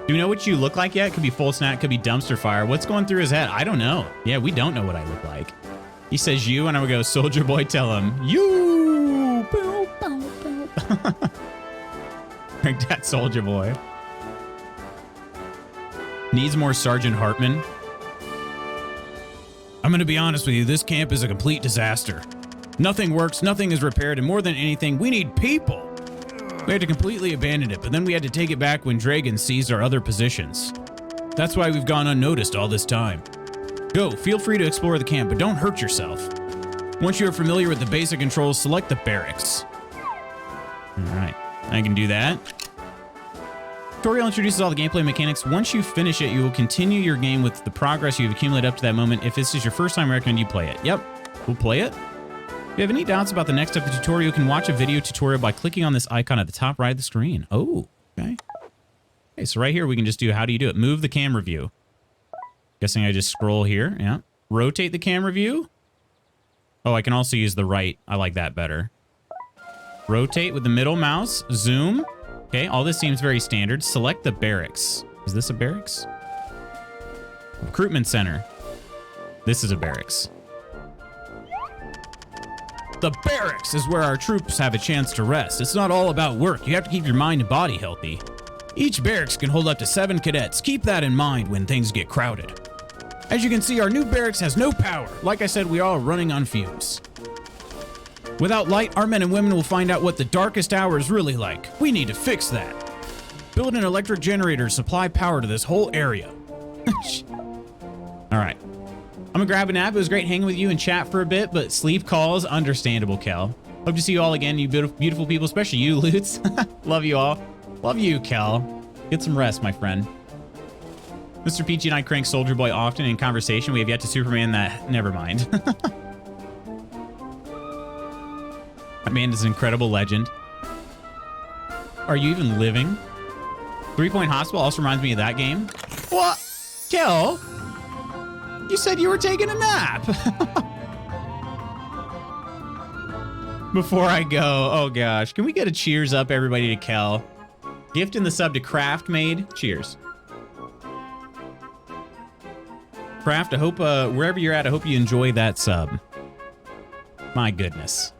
Do we know what you look like yet? Could be full snack, could be dumpster fire. What's going through his head? I don't know. Yeah, we don't know what I look like. He says you, and I would go, Soldier Boy, tell him, you. Like that Soldier Boy. Needs more Sergeant Hartman. I'm going to be honest with you. This camp is a complete disaster. Nothing works, nothing is repaired, and more than anything, we need people. We had to completely abandon it, but then we had to take it back when Dragon seized our other positions. That's why we've gone unnoticed all this time. Go, feel free to explore the camp, but don't hurt yourself. Once you are familiar with the basic controls, select the barracks. All right, I can do that. Tutorial introduces all the gameplay mechanics. Once you finish it, you will continue your game with the progress you've accumulated up to that moment. If this is your first time, I recommend you play it. Yep, we'll play it. If you have any doubts about the next step of the tutorial, you can watch a video tutorial by clicking on this icon at the top right of the screen. Oh, okay. Okay, so right here, we can just do, how do you do it? Move the camera view. Guessing I just scroll here, yeah. Rotate the camera view. Oh, I can also use the right. I like that better. Rotate with the middle mouse, zoom. Okay, all this seems very standard. Select the barracks. Is this a barracks? Recruitment center. This is a barracks. The barracks is where our troops have a chance to rest. It's not all about work. You have to keep your mind and body healthy. Each barracks can hold up to 7 cadets. Keep that in mind when things get crowded. As you can see, our new barracks has no power. Like I said, we are all running on fumes. Without light, our men and women will find out what the darkest hour is really like. We need to fix that. Build an electric generator to supply power to this whole area. All right. I'm gonna grab a nap. It was great hanging with you and chat for a bit, but sleep calls, understandable, Kel. Hope to see you all again, you beautiful people, especially you, Lutz. Love you all. Love you, Kel. Get some rest, my friend. Mr. Peachy and I crank Soldier Boy often in conversation. We have yet to Superman that. Never mind. Amanda's an incredible legend. Are you even living? 3 Point Hospital also reminds me of that game. What? Kel? You said you were taking a nap. Before I go, oh gosh. Can we get a cheers up, everybody, to Kel? Gift in the sub to Craft Made. Cheers. Craft, I hope, wherever you're at, I hope you enjoy that sub. My goodness.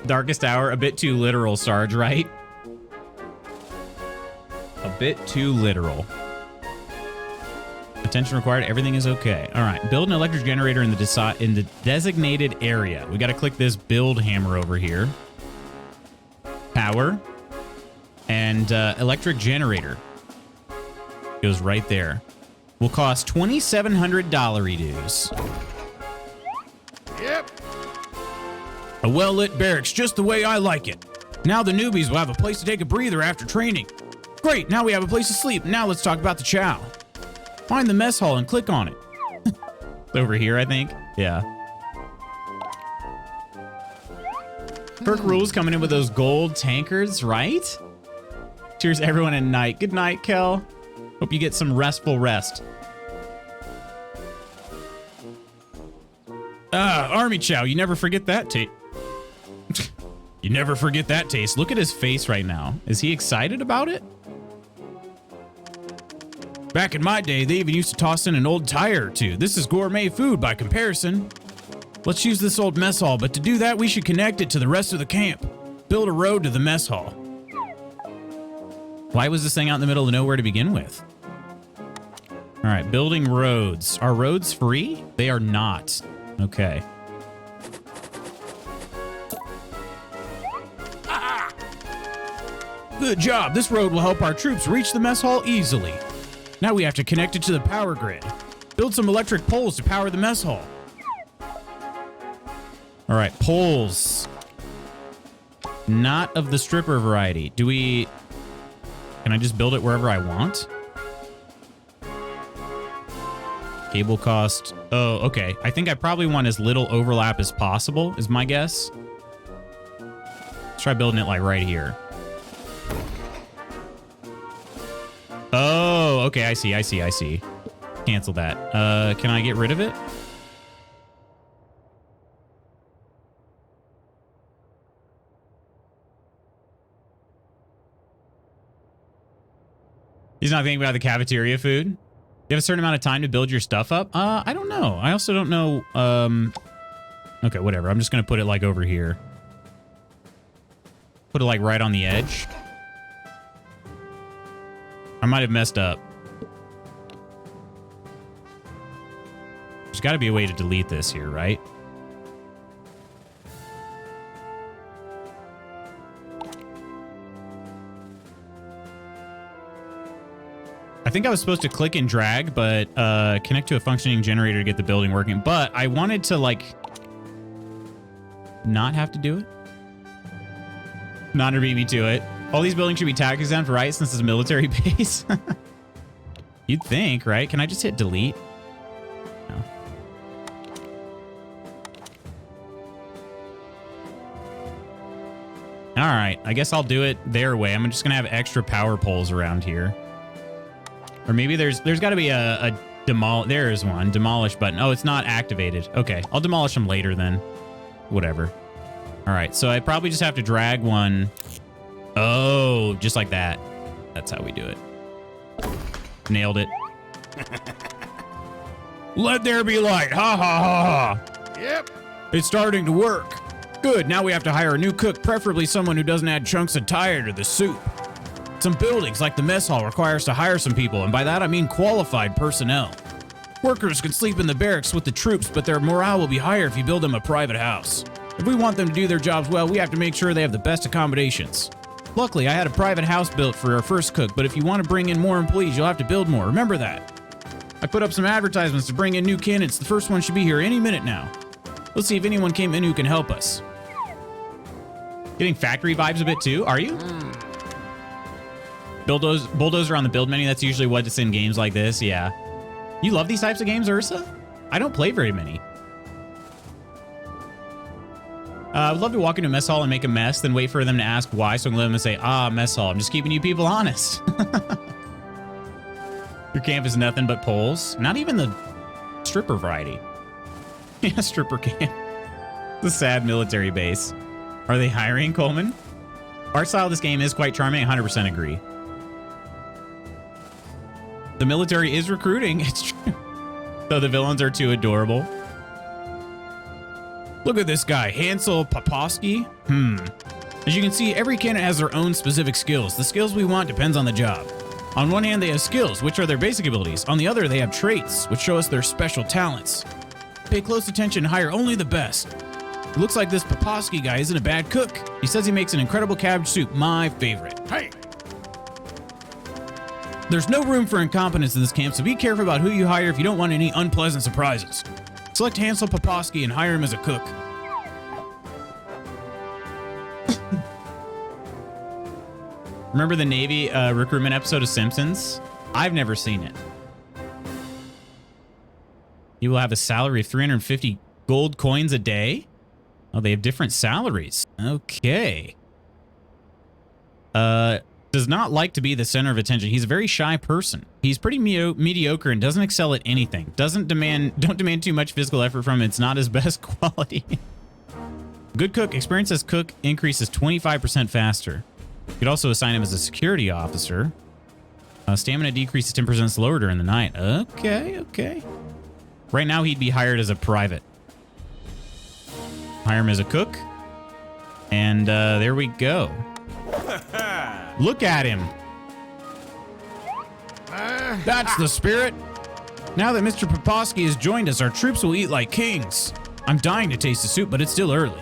Darkest hour, a bit too literal, Sarge, right? A bit too literal. Attention required, everything is okay. All right, build an electric generator in the designated area. We got to click this build hammer over here. Power. And electric generator. Goes right there. Will cost $2,700 dues. Yep. A well-lit barracks, just the way I like it. Now the newbies will have a place to take a breather after training. Great, now we have a place to sleep. Now let's talk about the chow. Find the mess hall and click on it. Over here, I think. Yeah. Perk rules coming in with those gold tankards, right? Cheers everyone at night. Good night, Kel. Hope you get some restful rest. Army chow. You never forget that taste. You never forget that taste. Look at his face right now. Is he excited about it? Back in my day, they even used to toss in an old tire or two. This is gourmet food by comparison. Let's use this old mess hall, but to do that, we should connect it to the rest of the camp. Build a road to the mess hall. Why was this thing out in the middle of nowhere to begin with? All right, building roads. Are roads free? They are not. Okay. Good job. This road will help our troops reach the mess hall easily. Now we have to connect it to the power grid. Build some electric poles to power the mess hall. All right, poles. Not of the stripper variety. Do we... Can I just build it wherever I want? Cable cost. Oh, okay. I think I probably want as little overlap as possible, is my guess. Let's try building it like right here. Oh, okay. I see. Cancel that. Can I get rid of it? He's not thinking about the cafeteria food. You have a certain amount of time to build your stuff up? I don't know. I also don't know. Okay, whatever. I'm just going to put it like over here. Put it like right on the edge. I might have messed up. There's got to be a way to delete this here, right? I think I was supposed to click and drag, but connect to a functioning generator to get the building working. But I wanted to, like, not have to do it. Not to beat me to it. All these buildings should be tax exempt, right? Since it's a military base. You'd think, right? Can I just hit delete? No. All right. I guess I'll do it their way. I'm just going to have extra power poles around here. Or maybe there's got to be a demolish. There is one. Demolish button. Oh, it's not activated. Okay. I'll demolish them later then. Whatever. All right. So I probably just have to drag one. Oh, just like that. That's how we do it. Nailed it. Let there be light. Ha ha ha ha. Yep. It's starting to work. Good. Now we have to hire a new cook, preferably someone who doesn't add chunks of tire to the soup. Some buildings, like the mess hall, require us to hire some people, and by that I mean qualified personnel. Workers can sleep in the barracks with the troops, but their morale will be higher if you build them a private house. If we want them to do their jobs well, we have to make sure they have the best accommodations. Luckily, I had a private house built for our first cook, but if you want to bring in more employees, you'll have to build more. Remember that. I put up some advertisements to bring in new candidates. The first one should be here any minute now. Let's see if anyone came in who can help us. Getting factory vibes a bit too, are you? Bulldozer on the build menu, that's usually what it's in games like this, yeah. You love these types of games, Ursa? I don't play very many. I would love to walk into a mess hall and make a mess, then wait for them to ask why, so I can let them say, mess hall. I'm just keeping you people honest. Your camp is nothing but poles. Not even the stripper variety. Yeah, stripper camp. The sad military base. Are they hiring, Coleman? Art style of this game is quite charming. 100% agree. The military is recruiting. It's true. Though the villains are too adorable. Look at this guy, Hansel Paposki. As you can see, every candidate has their own specific skills. The skills we want depends on the job. On one hand, they have skills, which are their basic abilities. On the other, they have traits, which show us their special talents. Pay close attention and hire only the best. It looks like this Paposki guy isn't a bad cook. He says he makes an incredible cabbage soup, my favorite. Hey! There's no room for incompetence in this camp, so be careful about who you hire if you don't want any unpleasant surprises. Select Hansel Paposki and hire him as a cook. Remember the Navy recruitment episode of Simpsons? I've never seen it. You will have a salary of 350 gold coins a day? Oh, they have different salaries. Okay. Does not like to be the center of attention. He's a very shy person. He's pretty mediocre and doesn't excel at anything. Don't demand too much physical effort from him. It's not his best quality. Good cook. Experience as cook increases 25% faster. You could also assign him as a security officer. Stamina decreases 10% slower during the night. Okay, okay. Right now, he'd be hired as a private. Hire him as a cook. And there we go. Look at him. That's the spirit. Now that Mr. Paposki has joined us, our troops will eat like kings. I'm dying to taste the soup, but it's still early.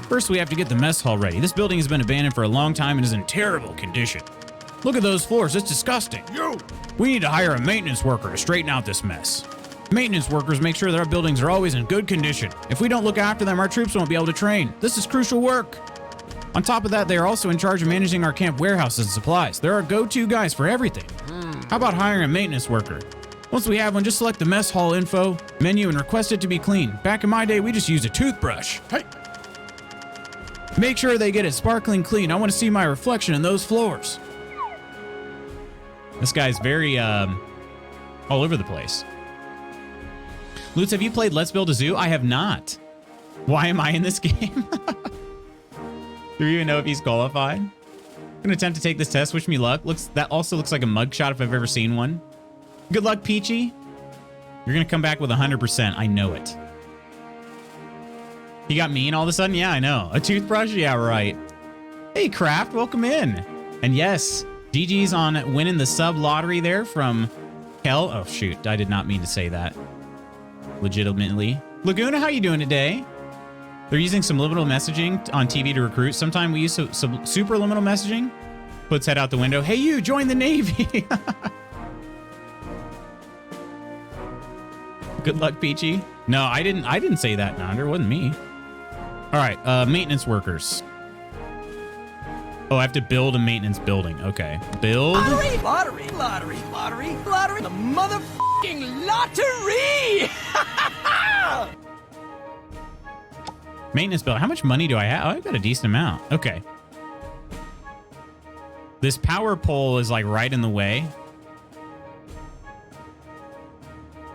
First, we have to get the mess hall ready. This building has been abandoned for a long time and is in terrible condition. Look at those floors. It's disgusting. We need to hire a maintenance worker to straighten out this mess. Maintenance workers make sure that our buildings are always in good condition. If we don't look after them, our troops won't be able to train. This is crucial work. On top of that, they are also in charge of managing our camp warehouses and supplies. They're our go-to guys for everything. How about hiring a maintenance worker? Once we have one, just select the mess hall info menu and request it to be clean. Back in my day, we just used a toothbrush. Hey! Make sure they get it sparkling clean. I want to see my reflection in those floors. This guy's very, all over the place. Lutz, have you played Let's Build a Zoo? I have not. Why am I in this game? Do you even know if he's qualified? Gonna attempt to take this test. Wish me luck. That also looks like a mugshot if I've ever seen one. Good luck, Peachy. You're gonna come back with 100%. I know it. He got mean all of a sudden? Yeah, I know. A toothbrush? Yeah, right. Hey, Kraft, welcome in. And yes, GG's on winning the sub lottery there from Kel. Oh, shoot. I did not mean to say that. Legitimately. Laguna, how you doing today? They're using subliminal messaging on TV to recruit. Sometime we use superliminal messaging. Puts head out the window. Hey, you, join the Navy. Good luck, Peachy. No, I didn't say that, Nonder. It wasn't me. All right, maintenance workers. Oh, I have to build a maintenance building. Okay. Build. Lottery, lottery, lottery, lottery, lottery. The motherfucking lottery! Maintenance bill. How much money do I have? Oh, I've got a decent amount. Okay. This power pole is like right in the way.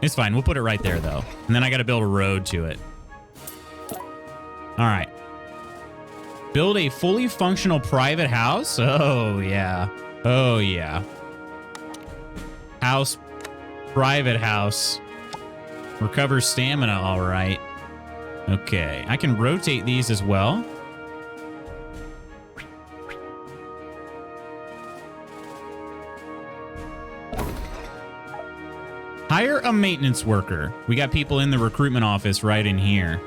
It's fine. We'll put it right there, though. And then I got to build a road to it. All right. Build a fully functional private house? Oh, yeah. Oh, yeah. House. Private house. Recover stamina, all right. Okay. I can rotate these as well. Hire a maintenance worker. We got people in the recruitment office right in here.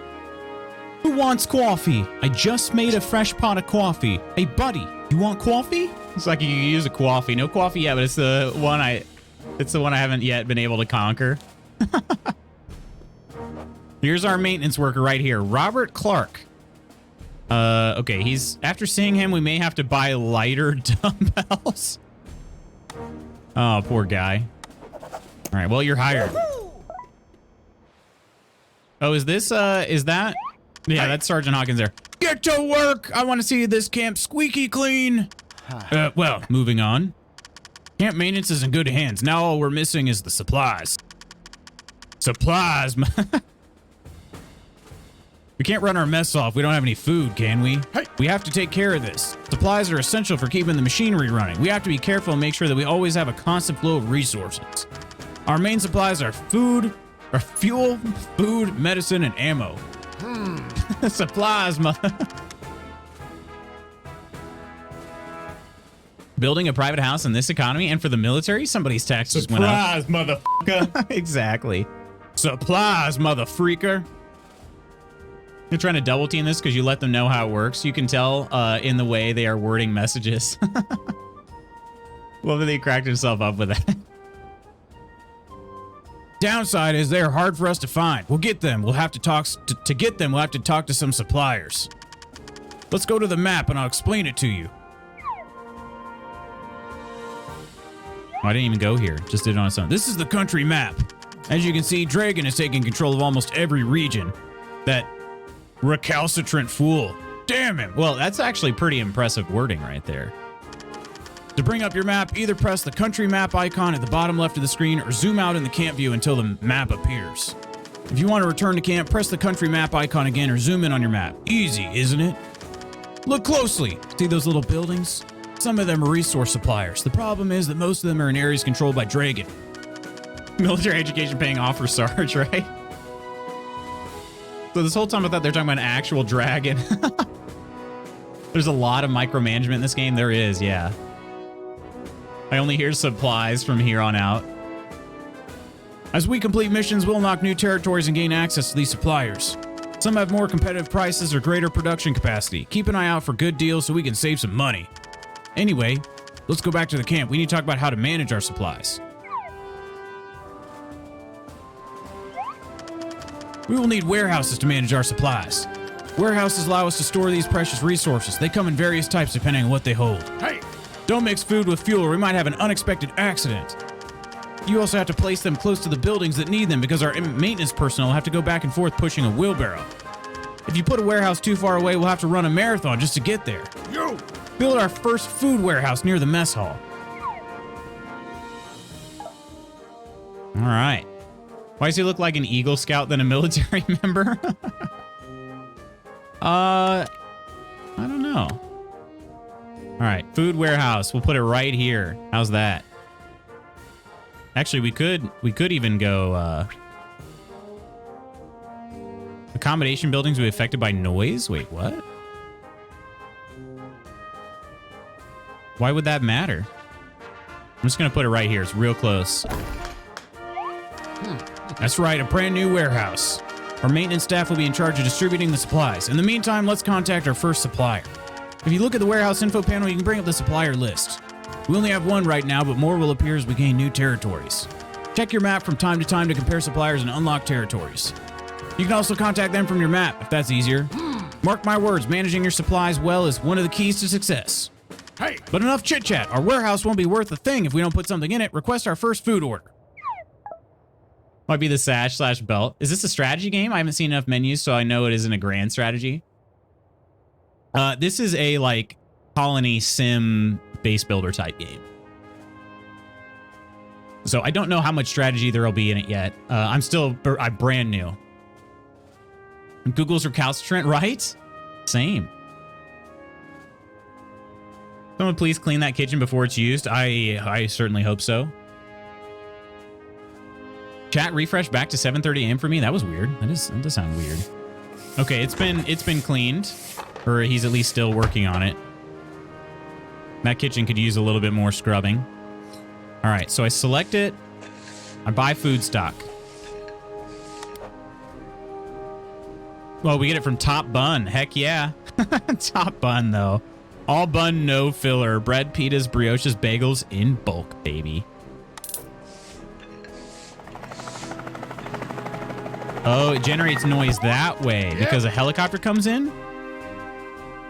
Who wants coffee? I just made a fresh pot of coffee. Hey, buddy, you want coffee? It's like you can use a coffee. No coffee yet, but it's the one I haven't yet been able to conquer. Here's our maintenance worker right here, Robert Clark. Okay, after seeing him, we may have to buy lighter dumbbells. Oh, poor guy. All right, well, you're hired. Oh, is that? Yeah, that's Sergeant Hawkins there. Get to work! I want to see this camp squeaky clean. Well, moving on. Camp maintenance is in good hands. Now all we're missing is the supplies. Supplies? We can't run our mess off. We don't have any food, can we? Hey. We have to take care of this. Supplies are essential for keeping the machinery running. We have to be careful and make sure that we always have a constant flow of resources. Our main supplies are fuel, food, medicine, and ammo. Supplies, Building a private house in this economy and for the military, somebody's taxes went up. Supplies, motherfucker. Exactly. Supplies, motherfreaker. You're trying to double team this because you let them know how it works. You can tell in the way they are wording messages. Love that he cracked himself up with that. Downside is they're hard for us to find. We'll get them. We'll have to talk to get them. We'll have to talk to some suppliers. Let's go to the map and I'll explain it to you. Oh, I didn't even go here. Just did it on its own. This is the country map. As you can see, Dragon is taking control of almost every region. That recalcitrant fool. Damn him. Well, that's actually pretty impressive wording right there. To bring up your map, either press the country map icon at the bottom left of the screen or zoom out in the camp view until the map appears. If you want to return to camp, press the country map icon again or zoom in on your map. Easy, isn't it? Look closely. See those little buildings? Some of them are resource suppliers. The problem is that most of them are in areas controlled by Dragon. Military education paying off for Sarge, right? So this whole time I thought they were talking about an actual dragon. There's a lot of micromanagement in this game. There is, yeah. I only hear supplies from here on out. As we complete missions, we'll unlock new territories and gain access to these suppliers. Some have more competitive prices or greater production capacity. Keep an eye out for good deals so we can save some money. Anyway, let's go back to the camp. We need to talk about how to manage our supplies. We will need warehouses to manage our supplies. Warehouses allow us to store these precious resources. They come in various types depending on what they hold. Hey! Don't mix food with fuel or we might have an unexpected accident. You also have to place them close to the buildings that need them because our maintenance personnel have to go back and forth pushing a wheelbarrow. If you put a warehouse too far away, we'll have to run a marathon just to get there. Yo! Build our first food warehouse near the mess hall. All right. Why does he look like an Eagle Scout than a military member? I don't know. All right, food warehouse. We'll put it right here. How's that? Actually, we could even go accommodation buildings will be affected by noise. Wait, what? Why would that matter? I'm just gonna put it right here. It's real close. That's right, a brand new warehouse. Our maintenance staff will be in charge of distributing the supplies. In the meantime, let's contact our first supplier. If you look at the warehouse info panel, you can bring up the supplier list. We only have one right now, but more will appear as we gain new territories. Check your map from time to time to compare suppliers and unlock territories. You can also contact them from your map, if that's easier. Mark my words, managing your supplies well is one of the keys to success. Hey! But enough chit-chat. Our warehouse won't be worth a thing if we don't put something in it. Request our first food order. Might be the sash/belt. Is this a strategy game? I haven't seen enough menus, so I know it isn't a grand strategy. This is a, like, colony sim base builder type game. So I don't know how much strategy there will be in it yet. I'm brand new. Google's recalcitrant, right? Same. Someone please clean that kitchen before it's used. I certainly hope so. Chat refresh back to 7:30 a.m. for me. That was weird. That does sound weird. Okay, it's been cleaned, or he's at least still working on it. That kitchen could use a little bit more scrubbing. All right, so I select it. I buy food stock. Well, we get it from Top Bun. Heck yeah. Top Bun, though. All bun, no filler. Bread, pitas, brioches, bagels in bulk, baby. Oh, it generates noise that way because a helicopter comes in?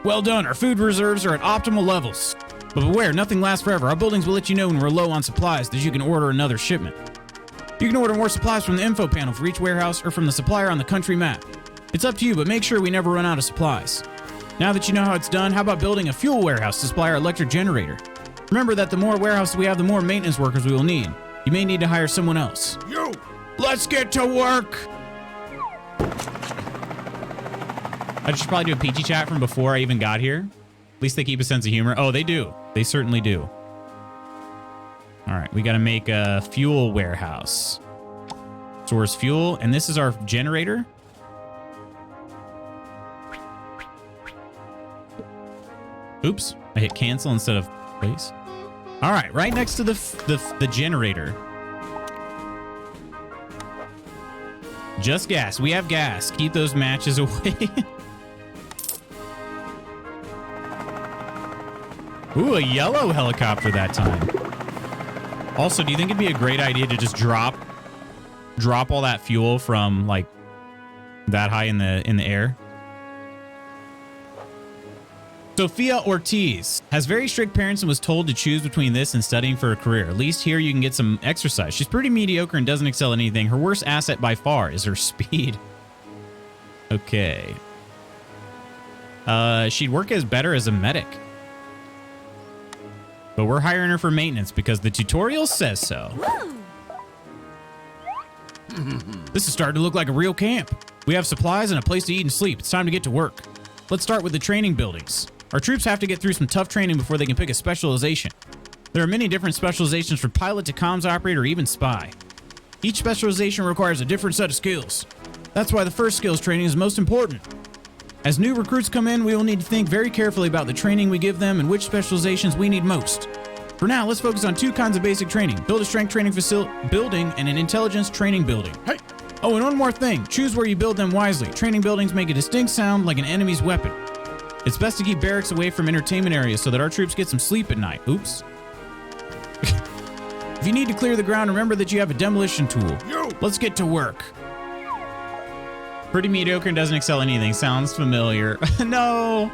Well done. Our food reserves are at optimal levels. But beware, nothing lasts forever. Our buildings will let you know when we're low on supplies that you can order another shipment. You can order more supplies from the info panel for each warehouse or from the supplier on the country map. It's up to you, but make sure we never run out of supplies. Now that you know how it's done, how about building a fuel warehouse to supply our electric generator? Remember that the more warehouses we have, the more maintenance workers we will need. You may need to hire someone else. You! Let's get to work! I should probably do a peachy chat from before I even got here. At least they keep a sense of humor. Oh, they do. They certainly do. All right, we got to make a fuel warehouse. Source fuel, and this is our generator. Oops, I hit cancel instead of place. All right, right next to the generator. Just gas. We have gas. Keep those matches away. Ooh, a yellow helicopter that time. Also, do you think it'd be a great idea to just drop all that fuel from like that high in the air? Sophia Ortiz has very strict parents and was told to choose between this and studying for a career. At least here you can get some exercise. She's pretty mediocre and doesn't excel at anything. Her worst asset by far is her speed. Okay. She'd work better as a medic. But we're hiring her for maintenance because the tutorial says so. This is starting to look like a real camp. We have supplies and a place to eat and sleep. It's time to get to work. Let's start with the training buildings. Our troops have to get through some tough training before they can pick a specialization. There are many different specializations from pilot to comms operator or even spy. Each specialization requires a different set of skills. That's why the first skills training is most important. As new recruits come in, we will need to think very carefully about the training we give them and which specializations we need most. For now, let's focus on two kinds of basic training. Build a strength training building and an intelligence training building. Hey! Oh, and one more thing. Choose where you build them wisely. Training buildings make a distinct sound like an enemy's weapon. It's best to keep barracks away from entertainment areas so that our troops get some sleep at night. Oops. If you need to clear the ground, remember that you have a demolition tool. Let's get to work. Pretty mediocre and doesn't excel at anything. Sounds familiar. No.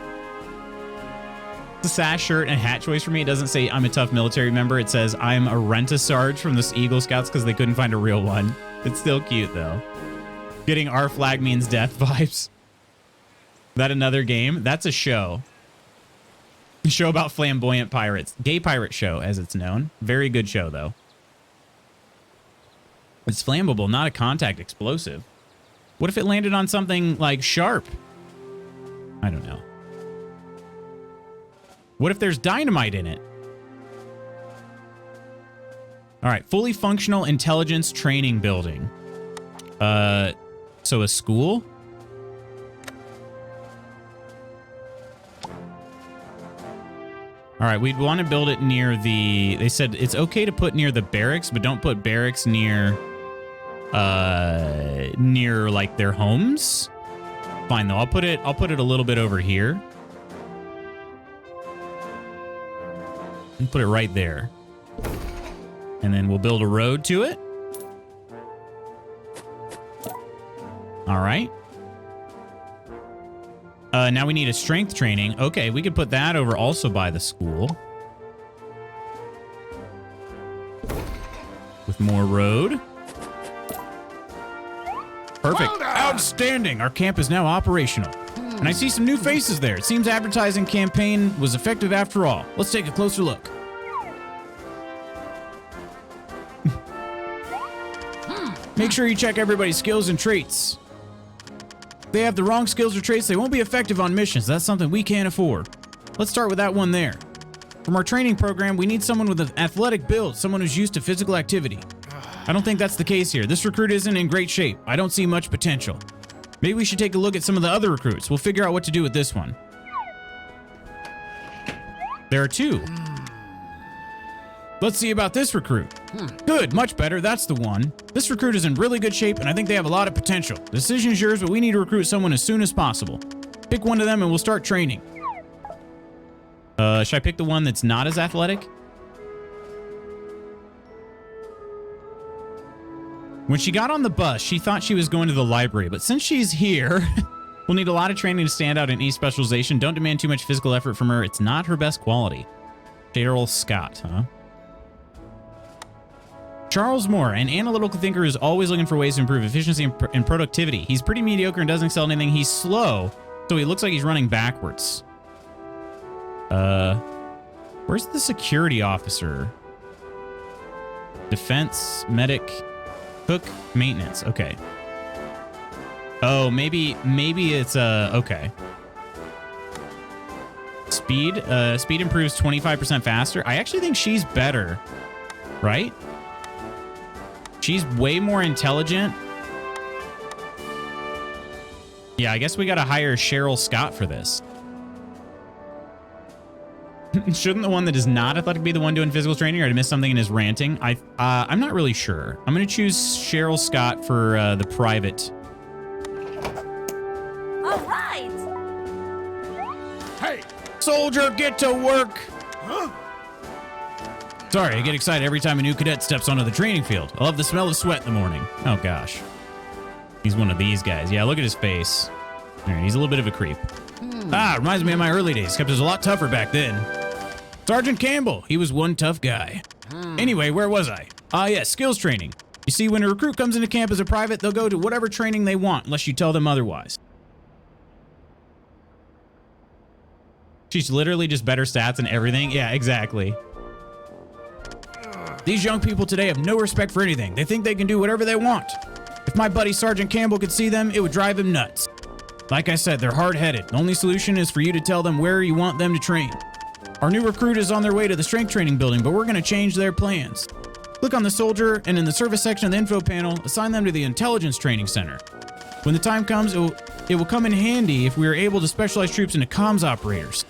It's a sash shirt and hat choice for me. It doesn't say I'm a tough military member. It says I'm a rent-a-sarge from the Eagle Scouts because they couldn't find a real one. It's still cute, though. Getting our flag means death vibes. That another game? That's a show. A show about flamboyant pirates. Gay pirate show, as it's known. Very good show, though. It's flammable, not a contact explosive. What if it landed on something, like, sharp? I don't know. What if there's dynamite in it? All right, fully functional intelligence training building. So a school? All right, we'd want to build it near the... They said it's okay to put near the barracks, but don't put barracks near like their homes. Fine though, I'll put it a little bit over here. And put it right there. And then we'll build a road to it. All right. Now we need a strength training. Okay, we could put that over also by the school. With more road. Perfect. Well done. Outstanding. Our camp is now operational. And I see some new faces there. It seems advertising campaign was effective after all. Let's take a closer look. Make sure you check everybody's skills and traits. If they have the wrong skills or traits, they won't be effective on missions. That's something we can't afford. Let's start with that one there. From our training program, we need someone with an athletic build, someone who's used to physical activity. I don't think that's the case here. This recruit isn't in great shape. I don't see much potential. Maybe we should take a look at some of the other recruits. We'll figure out what to do with this one. There are two. Let's see about this recruit. Good, much better. That's the one. This recruit is in really good shape, and I think they have a lot of potential. The decision is yours, but we need to recruit someone as soon as possible. Pick one of them, and we'll start training. Should I pick the one that's not as athletic? When she got on the bus, she thought she was going to the library, but since she's here, we'll need a lot of training to stand out in E-specialization. Don't demand too much physical effort from her. It's not her best quality. Cheryl Scott, huh? Charles Moore, an analytical thinker who's always looking for ways to improve efficiency and productivity. He's pretty mediocre and doesn't excel in anything. He's slow, so he looks like he's running backwards. Where's the security officer? Defense, medic, cook, maintenance. Okay. Oh, maybe it's, okay. Speed improves 25% faster. I actually think she's better, right? She's way more intelligent. Yeah, I guess we gotta hire Cheryl Scott for this. Shouldn't the one that is not athletic be the one doing physical training, or did I miss something in his ranting? I'm not really sure. I'm gonna choose Cheryl Scott for the private. All right. Hey! Soldier, get to work! Huh? Sorry, I get excited every time a new cadet steps onto the training field. I love the smell of sweat in the morning. Oh, gosh. He's one of these guys. Yeah, look at his face. All right, he's a little bit of a creep. Reminds me of my early days, except it was a lot tougher back then. Sergeant Campbell, he was one tough guy. Anyway, where was I? Yeah, skills training. You see, when a recruit comes into camp as a private, they'll go to whatever training they want, unless you tell them otherwise. She's literally just better stats and everything. Yeah, exactly. These young people today have no respect for anything. They think they can do whatever they want. If my buddy Sergeant Campbell could see them, it would drive him nuts. Like I said, they're hard-headed. The only solution is for you to tell them where you want them to train. Our new recruit is on their way to the strength training building, but we're going to change their plans. Click on the soldier, and in the service section of the info panel, assign them to the intelligence training center. When the time comes, it will come in handy if we are able to specialize troops into comms operators.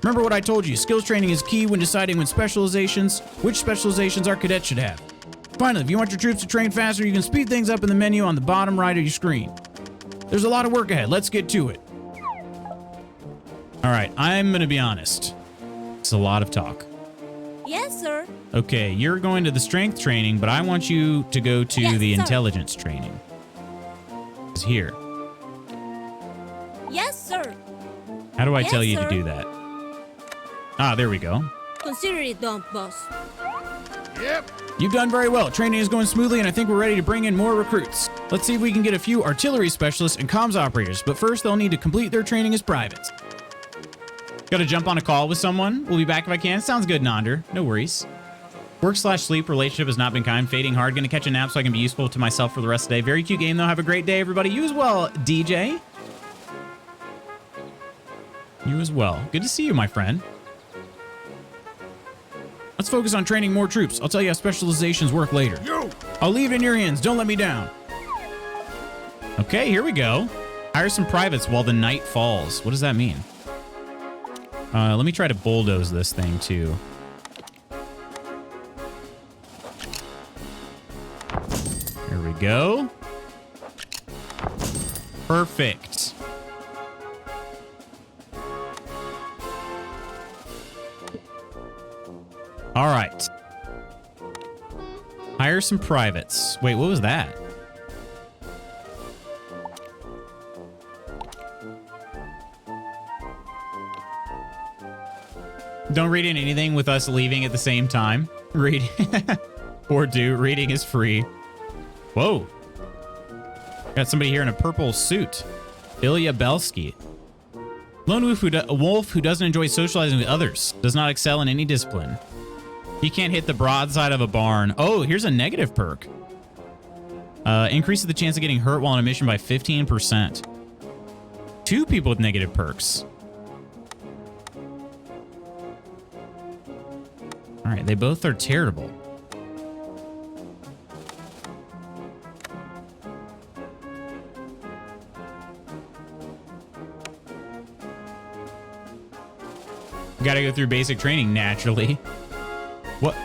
Remember what I told you, skills training is key when deciding which specializations our cadets should have. Finally, if you want your troops to train faster, you can speed things up in the menu on the bottom right of your screen. There's a lot of work ahead. Let's get to it. All right, I'm going to be honest. It's a lot of talk. Yes, sir. Okay, you're going to the strength training, but I want you to go to Yes, the sir. intelligence training. It's here. Yes, sir. How do I Yes, tell you to sir. do that? Ah, there we go. Consider it done, boss. Yep! You've done very well. Training is going smoothly, and I think we're ready to bring in more recruits. Let's see if we can get a few artillery specialists and comms operators, but first they'll need to complete their training as privates. Gotta jump on a call with someone. We'll be back if I can. Sounds good, Nonder. No worries. Work/sleep relationship has not been kind. Fading hard. Gonna catch a nap so I can be useful to myself for the rest of the day. Very cute game, though. Have a great day, everybody. You as well, DJ. You as well. Good to see you, my friend. Let's focus on training more troops. I'll tell you how specializations work later. I'll leave it in your hands. Don't let me down. Okay, here we go. Hire some privates while the night falls. What does that mean? Let me try to bulldoze this thing too. Here we go. Perfect. All right. Hire some privates. Wait, what was that? Don't read in anything with us leaving at the same time. Read. Or do. Reading is free. Whoa. Got somebody here in a purple suit. Ilya Belsky. Lone wolf who doesn't enjoy socializing with others. Does not excel in any discipline. He can't hit the broadside of a barn. Oh, here's a negative perk. Increases the chance of getting hurt while on a mission by 15%. 2 people with negative perks. All right, they both are terrible. Got to go through basic training naturally. What?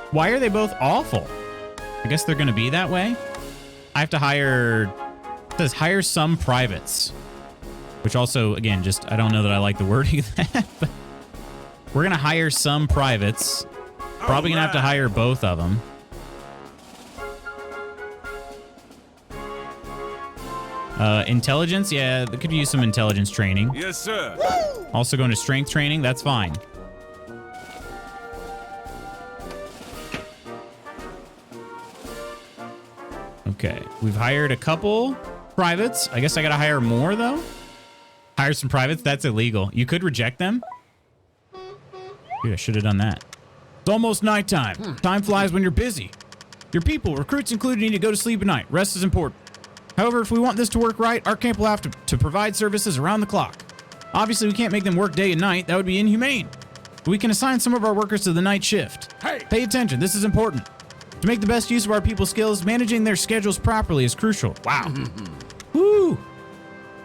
Why are they both awful? I guess they're going to be that way. I have to hire. It says hire some privates, which also, again, just I don't know that I like the wording of that. But we're going to hire some privates. Probably going to have to hire both of them. Intelligence, yeah, they could use some intelligence training. Yes, sir. Also going to strength training, that's fine. Okay, we've hired a couple privates. I guess I gotta hire more, though. Hire some privates, that's illegal. You could reject them. Dude, I should have done that. It's almost nighttime. Time flies when you're busy. Your people, recruits included, need to go to sleep at night. Rest is important. However, if we want this to work right, our camp will have to provide services around the clock. Obviously, we can't make them work day and night. That would be inhumane. But we can assign some of our workers to the night shift. Hey! Pay attention. This is important. To make the best use of our people's skills, managing their schedules properly is crucial. Wow. Woo!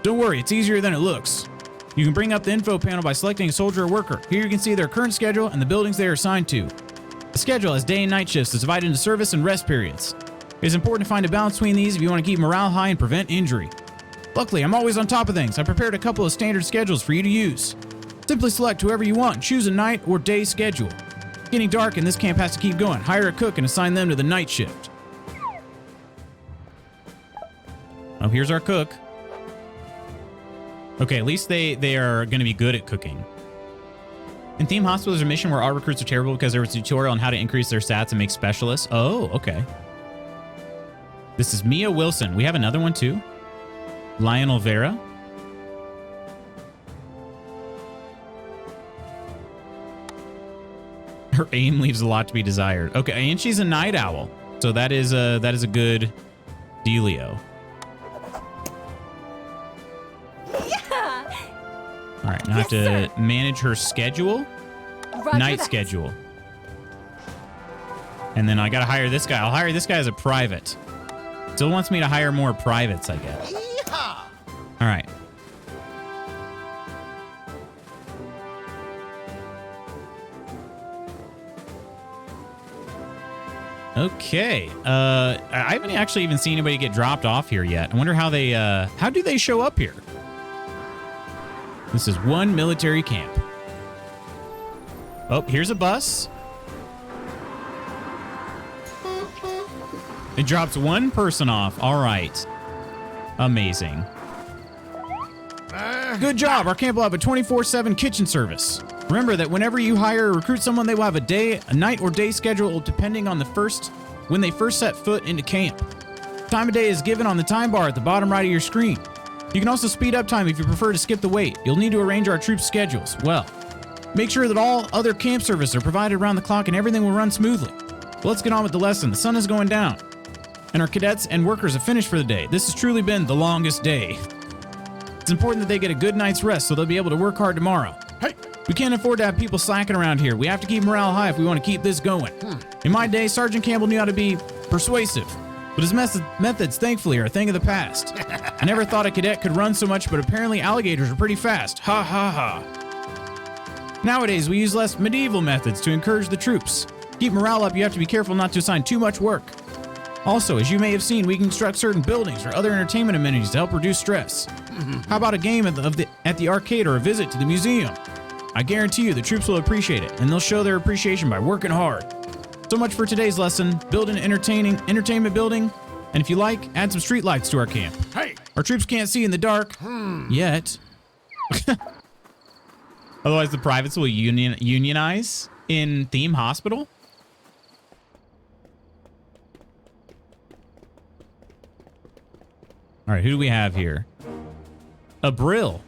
Don't worry. It's easier than it looks. You can bring up the info panel by selecting a soldier or worker. Here you can see their current schedule and the buildings they are assigned to. The schedule has day and night shifts is divided into service and rest periods. It is important to find a balance between these if you want to keep morale high and prevent injury. Luckily, I'm always on top of things. I prepared a couple of standard schedules for you to use. Simply select whoever you want and choose a night or day schedule. It's getting dark and this camp has to keep going. Hire a cook and assign them to the night shift. Oh, here's our cook. Okay, at least they are going to be good at cooking. In Theme Hospital, there's a mission where our recruits are terrible because there was a tutorial on how to increase their stats and make specialists. Oh, okay. This is Mia Wilson. We have another one too. Lionel Vera. Her aim leaves a lot to be desired. Okay, and she's a night owl, so that is a good dealio. Yeah. All right, now I have to manage her schedule, Roger night that. schedule, and then I gotta hire this guy. I'll hire this guy as a private. Still wants me to hire more privates, I guess. Yeehaw! All right. Okay. I haven't actually even seen anybody get dropped off here yet. I wonder how they, how do they show up here? This is one military camp. Oh, here's a bus. It drops one person off. All right. Amazing. Good job. Our camp will have a 24/7 kitchen service. Remember that whenever you hire or recruit someone, they will have a night or day schedule depending on when they first set foot into camp. Time of day is given on the time bar at the bottom right of your screen. You can also speed up time if you prefer to skip the wait. You'll need to arrange our troops' schedules. Well, make sure that all other camp services are provided around the clock and everything will run smoothly. Well, let's get on with the lesson. The sun is going down, and our cadets and workers have finished for the day. This has truly been the longest day. It's important that they get a good night's rest so they'll be able to work hard tomorrow. Hey! We can't afford to have people slacking around here. We have to keep morale high if we want to keep this going. In my day, Sergeant Campbell knew how to be persuasive, but his methods, thankfully, are a thing of the past. I never thought a cadet could run so much, but apparently alligators are pretty fast. Ha ha ha. Nowadays, we use less medieval methods to encourage the troops. To keep morale up, you have to be careful not to assign too much work. Also, as you may have seen, we can construct certain buildings or other entertainment amenities to help reduce stress. How about a game at the arcade or a visit to the museum? I guarantee you the troops will appreciate it, and they'll show their appreciation by working hard. So much for today's lesson. Build an entertainment building, and if you like, add some street lights to our camp. Hey! Our troops can't see in the dark yet. Otherwise, the privates will unionize in Theme Hospital. All right, who do we have here? Abylight.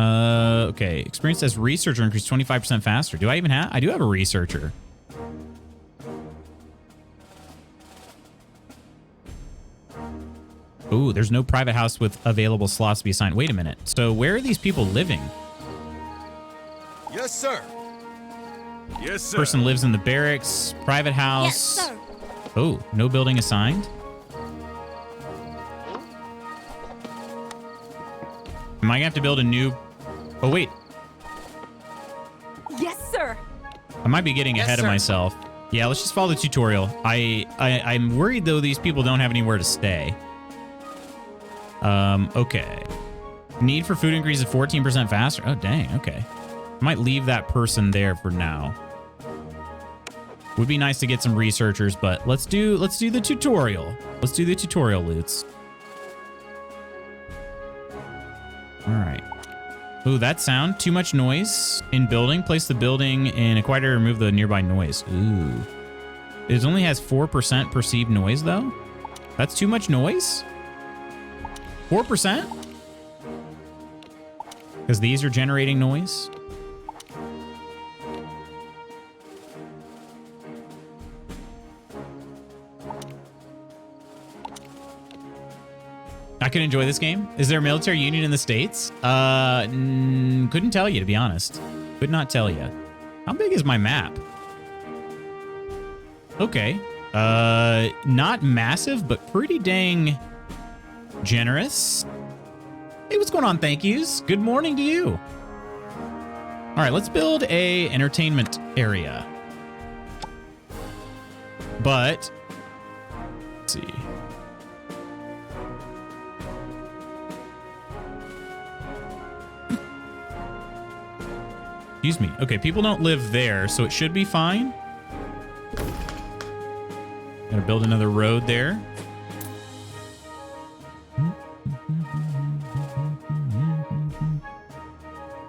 Okay. Experience as researcher increased 25% faster. Do I even have? I do have a researcher. Ooh, there's no private house with available slots to be assigned. Wait a minute. So where are these people living? Yes, sir. Yes, sir. Person lives in the barracks. Private house. Yes, sir. Oh, no building assigned. Am I gonna have to build a new? Oh wait, Yes, sir. I might be getting ahead of myself. Yeah, let's just follow the tutorial. I'm worried though these people don't have anywhere to stay. Okay. Need for food increases 14% faster. Oh dang. Okay. I might leave that person there for now. Would be nice to get some researchers, but let's do the tutorial. Let's do the tutorial loots. All right. Ooh, that sound. Too much noise in building. Place the building in a quiet area, remove the nearby noise. Ooh. It only has 4% perceived noise, though. That's too much noise? 4%? Because these are generating noise? I could enjoy this game. Is there a military union in the States? Couldn't tell you, to be honest. Could not tell you. How big is my map? Okay. Not massive, but pretty dang generous. Hey, what's going on? Thank yous. Good morning to you. All right, let's build a entertainment area. But, let's see. Excuse me. Okay, people don't live there, so it should be fine. Gotta build another road there.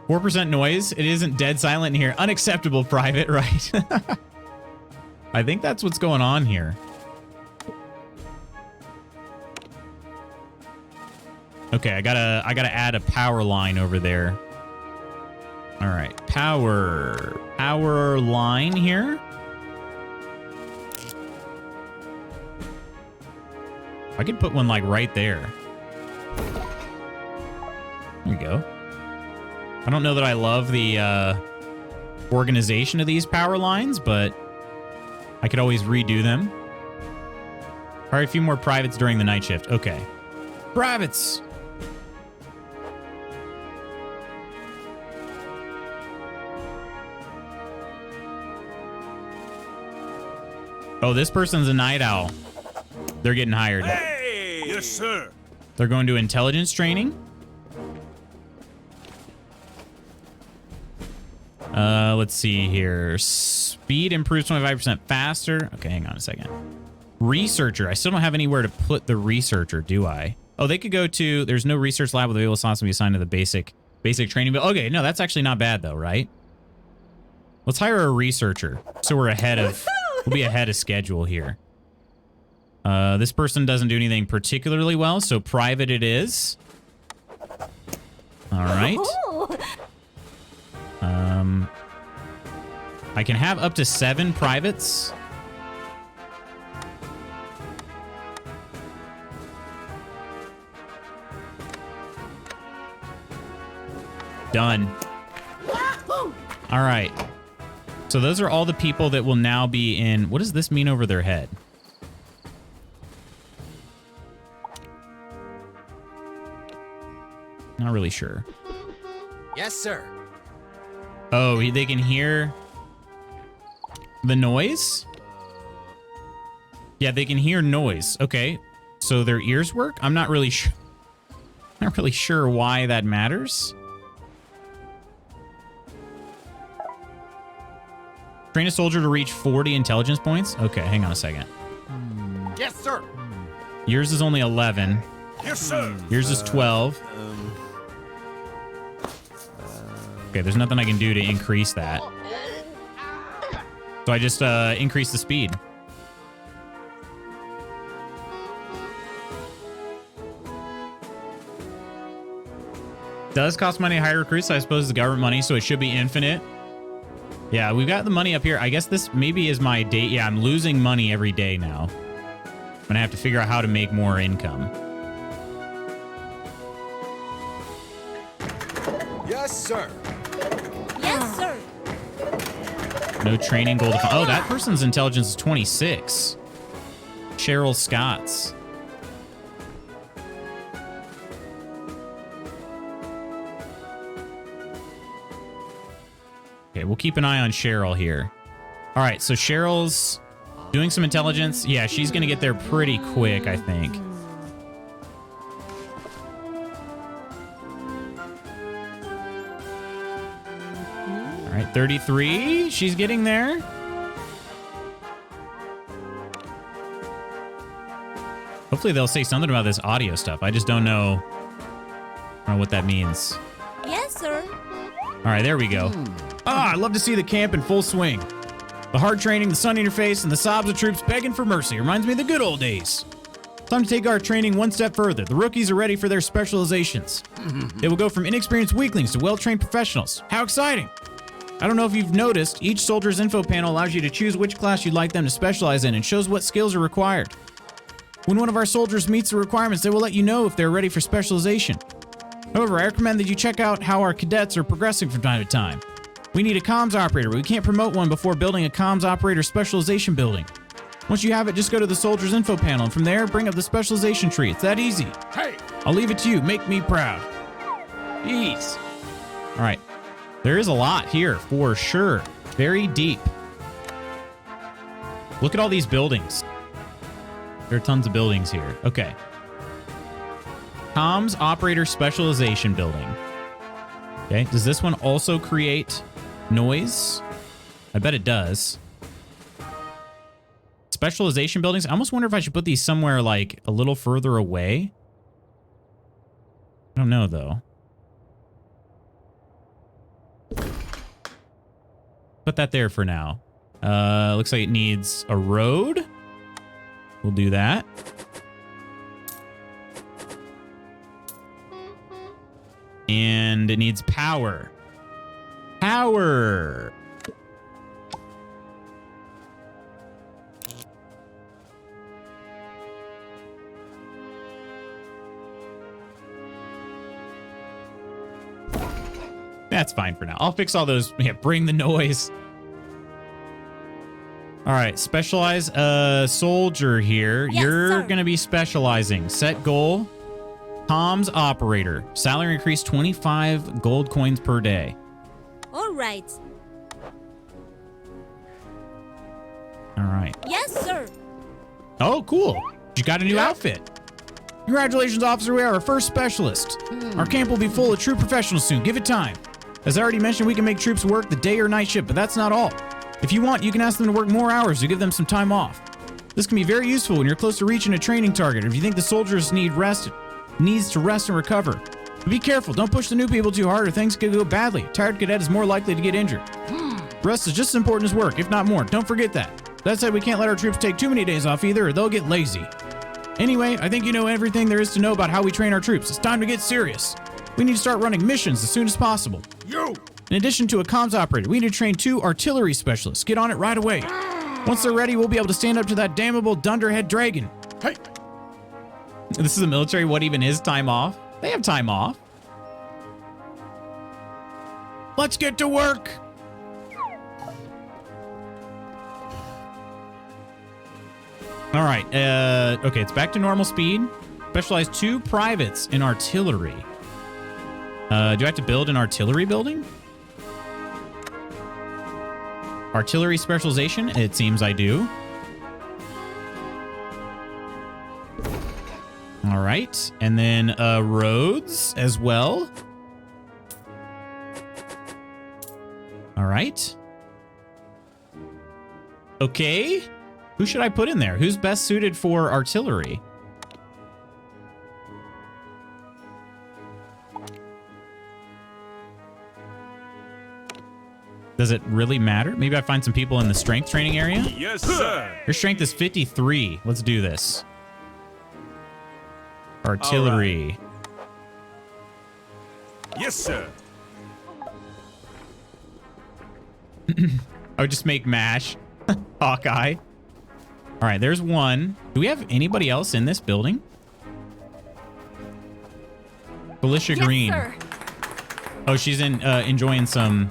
%4 noise. It isn't dead silent in here. Unacceptable, private, right? I think that's what's going on here. Okay, I gotta add a power line over there. All right, power line here. I could put one like right there. There we go. I don't know that I love the organization of these power lines, but I could always redo them. All right, a few more privates during the night shift. Okay. Privates! Oh, this person's a night owl. They're getting hired. Hey! Yes, sir. They're going to intelligence training. Let's see here. Speed improves 25% faster. Okay, hang on a second. Researcher. I still don't have anywhere to put the researcher, do I? Oh, they could go to... There's no research lab with available slots to be assigned to the basic training. But okay, no, that's actually not bad though, right? Let's hire a researcher. So we're ahead of... We'll be ahead of schedule here. This person doesn't do anything particularly well, so private it is. All right. I can have up to 7 privates. Done. All right. So those are all the people that will now be in... What does this mean over their head? Not really sure. Yes, sir. Oh, they can hear the noise? Yeah, they can hear noise. Okay. So their ears work? I'm not really sure. Not really sure why that matters. Train a soldier to reach 40 intelligence points? Okay, hang on a second. Yes, sir. Yours is only 11. Yes, sir. Yours is 12. Okay, there's nothing I can do to increase that. So I just increase the speed. Does cost money to hire recruits, so I suppose it's government money, so it should be infinite. Yeah, we've got the money up here. I guess this maybe is my day. Yeah, I'm losing money every day now. I'm gonna have to figure out how to make more income. Yes, sir. Yes, sir. No training goal. Oh, that person's intelligence is 26. Cheryl Scott's. Okay, we'll keep an eye on Cheryl here. All right, so Cheryl's doing some intelligence. Yeah, she's going to get there pretty quick, I think. All right, 33. She's getting there. Hopefully they'll say something about this audio stuff. I just don't know what that means. Yes, sir. All right, there we go. Ah, I love to see the camp in full swing. The hard training, the sun in your face, and the sobs of troops begging for mercy reminds me of the good old days. Time to take our training one step further. The rookies are ready for their specializations. They will go from inexperienced weaklings to well-trained professionals. How exciting! I don't know if you've noticed, each soldier's info panel allows you to choose which class you'd like them to specialize in and shows what skills are required. When one of our soldiers meets the requirements, they will let you know if they're ready for specialization. However, I recommend that you check out how our cadets are progressing from time to time. We need a comms operator, but we can't promote one before building a comms operator specialization building. Once you have it, just go to the soldier's info panel, and from there, bring up the specialization tree. It's that easy. Hey! I'll leave it to you. Make me proud. Jeez. All right. There is a lot here, for sure. Very deep. Look at all these buildings. There are tons of buildings here. Okay. Comms Operator Specialization Building. Okay. Does this one also create noise? I bet it does. Specialization buildings. I almost wonder if I should put these somewhere like a little further away. I don't know though. Put that there for now. Looks like it needs a road. We'll do that. And it needs power. Power. That's fine for now. I'll fix all those. Yeah, bring the noise. All right, specialize a soldier here. Yes, You're sir. going to be specializing. Set goal. Comms operator. Salary increase 25 gold coins per day. All right. All right. Yes, sir. Oh, cool. You got a new outfit. Congratulations, officer. We are our first specialist. Our camp will be full of true professionals soon. Give it time. As I already mentioned, we can make troops work the day or night shift, but that's not all. If you want, you can ask them to work more hours to give them some time off. This can be very useful when you're close to reaching a training target, or if you think the soldiers needs to rest and recover. But be careful. Don't push the new people too hard or things could go badly. A tired cadet is more likely to get injured. Rest is just as important as work, if not more. Don't forget that. That said, we can't let our troops take too many days off either, or they'll get lazy. Anyway, I think you know everything there is to know about how we train our troops. It's time to get serious. We need to start running missions as soon as possible. You! In addition to a comms operator, we need to train 2 artillery specialists. Get on it right away. Once they're ready, we'll be able to stand up to that damnable dunderhead dragon. Hey! This is the military. What even is time off? They have time off. Let's get to work. All right. Okay, it's back to normal speed. Specialized 2 privates in artillery. Do I have to build an artillery building? Artillery specialization? It seems I do. All right. And then roads as well. All right. Okay. Who should I put in there? Who's best suited for artillery? Does it really matter? Maybe I find some people in the strength training area? Yes, sir. Your strength is 53. Let's do this. Artillery. Yes, sir. I would just make MASH. Hawkeye. All right, there's one. Do we have anybody else in this building? Felicia Yes, Green. sir. Oh, she's enjoying some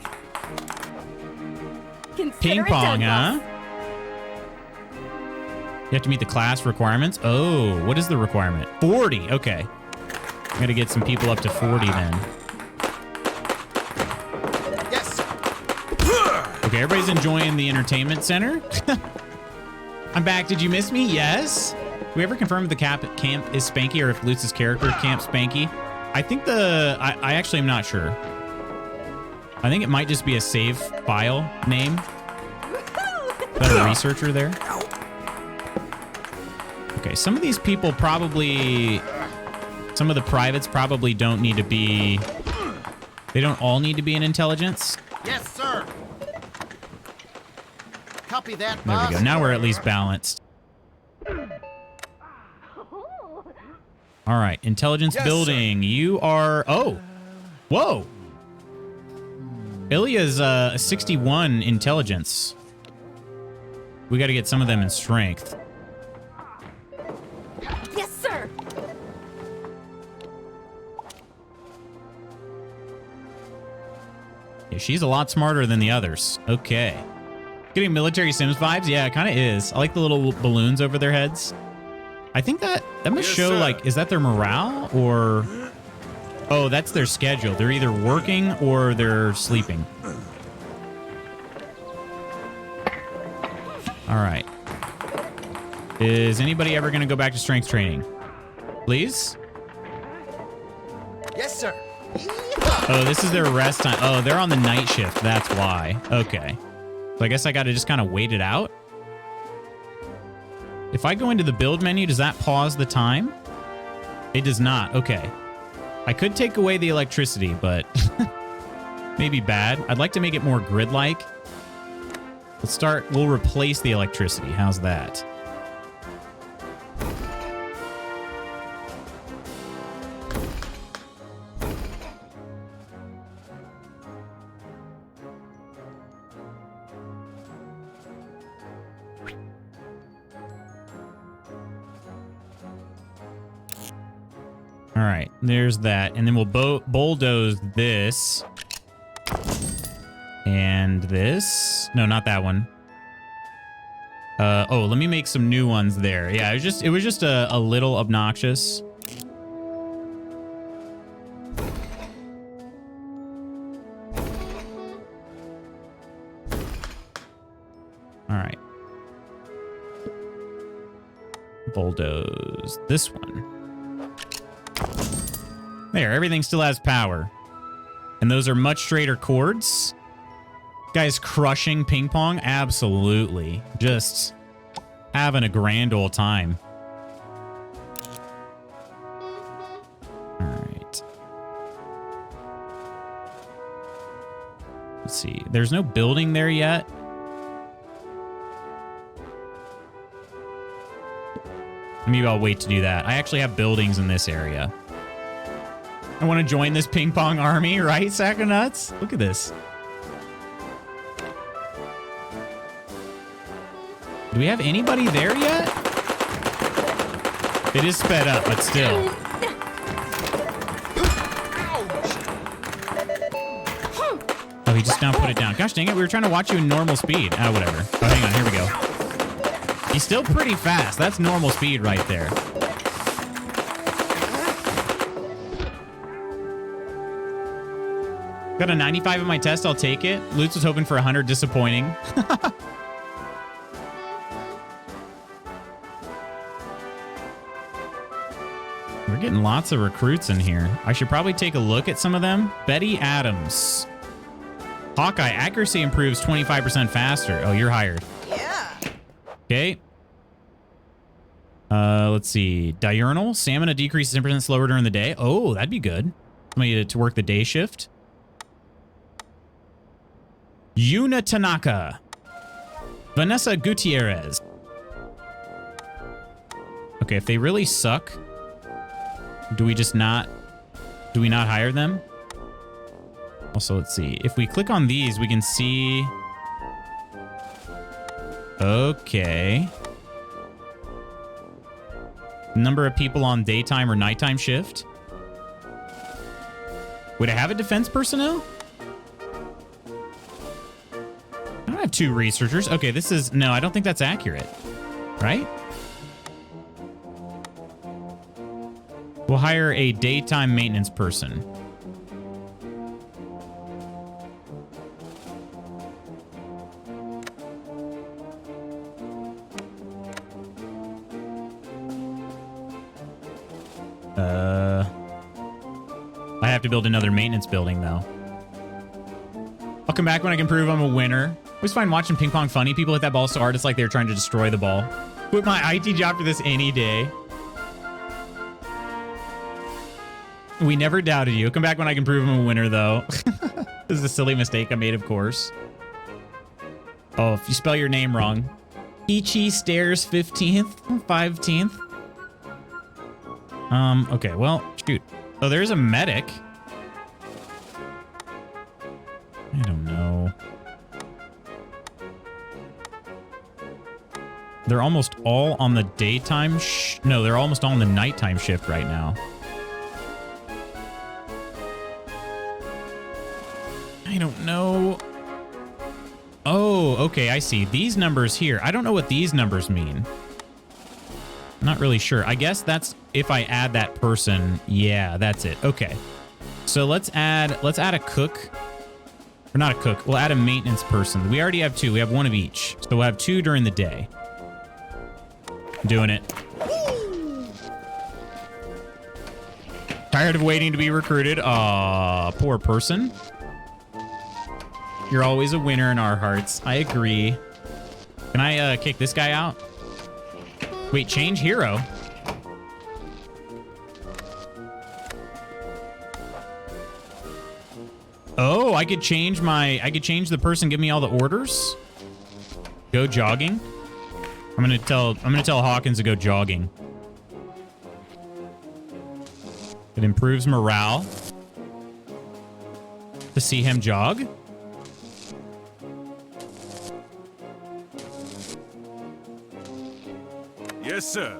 ping pong, huh? You have to meet the class requirements. Oh, what is the requirement? 40. Okay. I'm gonna get some people up to 40 then. Yes. Okay, everybody's enjoying the entertainment center. I'm back. Did you miss me? Yes. Did we ever confirm if the camp is Spanky or if Lutz's character Camp Spanky? I think I actually am not sure. I think it might just be a save file name. Is that a researcher there? Okay, some of these people probably... Some of the privates probably don't need to be... They don't all need to be in intelligence. Yes, sir. Copy that, There boss. we go. Now we're at least balanced. All right, intelligence Yes, building. You are... Oh! Whoa! Ilya's a 61 intelligence. We got to get some of them in strength. Yes, sir. Yeah, she's a lot smarter than the others. Okay. Getting military Sims vibes? Yeah, it kind of is. I like the little balloons over their heads. I think that must Yes, show, sir. like, is that their morale or... Oh, that's their schedule. They're either working or they're sleeping. All right. Is anybody ever going to go back to strength training? Please? Yes, sir. Oh, this is their rest time. Oh, they're on the night shift. That's why. Okay. So I guess I got to just kind of wait it out. If I go into the build menu, does that pause the time? It does not. Okay. I could take away the electricity, but maybe bad. I'd like to make it more grid-like. Let's start. We'll replace the electricity. How's that? All right, there's that. And then we'll bulldoze this. And this. No, not that one. Oh, let me make some new ones there. Yeah, it was just a little obnoxious. All right. Bulldoze this one. There, everything still has power. And those are much straighter chords. Guys crushing ping pong? Absolutely. Just having a grand old time. All right. Let's see. There's no building there yet. Maybe I'll wait to do that. I actually have buildings in this area. I want to join this ping pong army, right, Sack of Nuts? Look at this. Do we have anybody there yet? It is sped up, but still. Oh, he just now put it down. Gosh dang it, we were trying to watch you in normal speed. Ah, whatever. Oh, hang on, here we go. He's still pretty fast. That's normal speed right there. Got a 95 in my test. I'll take it. Lutz was hoping for 100. Disappointing. We're getting lots of recruits in here. I should probably take a look at some of them. Betty Adams. Hawkeye, accuracy improves 25% faster. Oh, you're hired. Yeah. Okay. Let's see. Diurnal. Stamina decreases 10% slower during the day. Oh, that'd be good. Somebody to work the day shift. Yuna Tanaka. Vanessa Gutierrez. Okay, if they really suck, do we not hire them? Also, let's see. If we click on these, we can see... Okay. Number of people on daytime or nighttime shift. Would I have a defense personnel? I don't have 2 researchers. Okay, this is... No, I don't think that's accurate. Right? We'll hire a daytime maintenance person. I have to build another maintenance building, though. I'll come back when I can prove I'm a winner. I always find watching ping pong funny. People hit that ball so hard, it's like they're trying to destroy the ball. Quit my IT job for this any day. We never doubted you. Come back when I can prove I'm a winner, though. This is a silly mistake I made, of course. Oh, if you spell your name wrong. Ichi Stairs 15th, 15th. Okay, well, shoot. Oh, there's a medic. I don't know. They're almost all on the daytime no, they're almost all on the nighttime shift right now. I don't know. Oh, okay, I see. These numbers here. I don't know what these numbers mean. Not really sure. I guess that's if I add that person. Yeah, that's it. Okay. So let's add a cook. Or not a cook. We'll add a maintenance person. We already have 2. We have 1 of each. So we'll have 2 during the day. Doing it. Tired of waiting to be recruited. Aw, poor person. You're always a winner in our hearts. I agree. Can I kick this guy out? Wait, change hero. Oh, I could change the person give me all the orders. Go jogging. I'm gonna tell Hawkins to go jogging. It improves morale to see him jog. Yes, sir.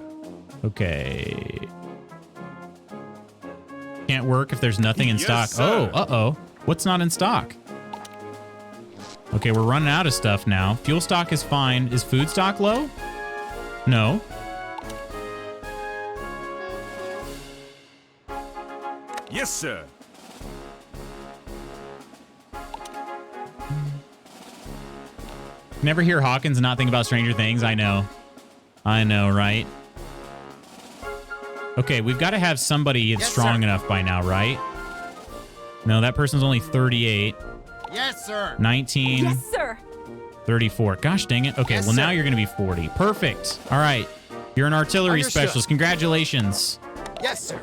Okay. Can't work if there's nothing in Yes, stock. sir. Oh, uh-oh. What's not in stock? Okay, we're running out of stuff now. Fuel stock is fine. Is food stock low? No. Yes, sir. Never hear Hawkins and not think about Stranger Things. I know. I know, right? Okay, we've got to have somebody that's strong enough by now, right? No, that person's only 38. Yes, sir. 19. Yes, sir. 34. Gosh dang it. Okay, Yes, well, now sir. you're going to be 40. Perfect. All right. You're an artillery Understood. specialist. Congratulations. Yes, sir.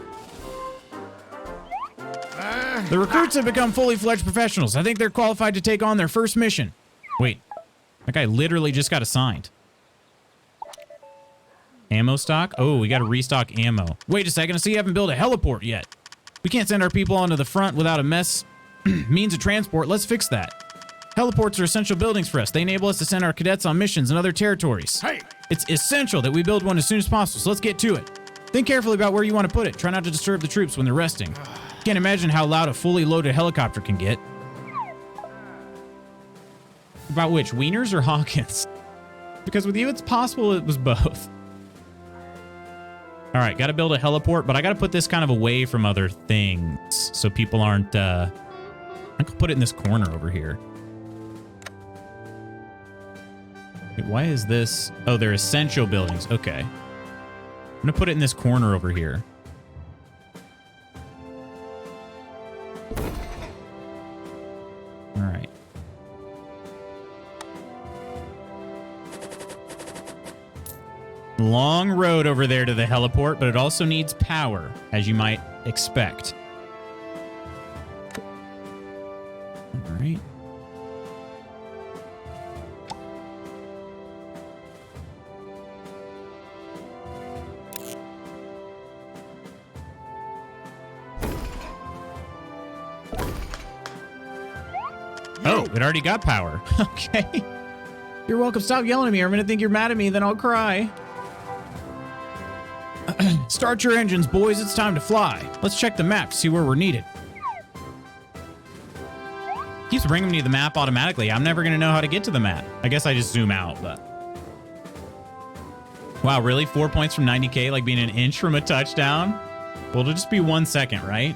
The recruits have become fully fledged professionals. I think they're qualified to take on their first mission. Wait, that guy literally just got assigned. Ammo stock? Oh, we got to restock ammo. Wait a second, I see you haven't built a heliport yet. We can't send our people onto the front without a means of transport. Let's fix that. Heliports are essential buildings for us. They enable us to send our cadets on missions in other territories. Hey! It's essential that we build one as soon as possible, so let's get to it. Think carefully about where you want to put it. Try not to disturb the troops when they're resting. Can't imagine how loud a fully loaded helicopter can get. About which, Wieners or Hawkins? Because with you, it's possible it was both. All right, got to build a heliport, but I got to put this kind of away from other things so people aren't... I could put it in this corner over here. Wait, why is this... Oh, they're essential buildings. Okay. I'm going to put it in this corner over here. All right. Long road over there to the heliport, but it also needs power, as you might expect. All right. Oh, it already got power. Okay. You're welcome. Stop yelling at me. I'm going to think you're mad at me, then I'll cry. Start your engines, boys. It's time to fly. Let's check the map to see where we're needed. Keeps bringing me to the map automatically. I'm never going to know how to get to the map. I guess I just zoom out, but... Wow, really? 4 points from 90K, like being an inch from a touchdown? Well, it'll just be 1 second, right?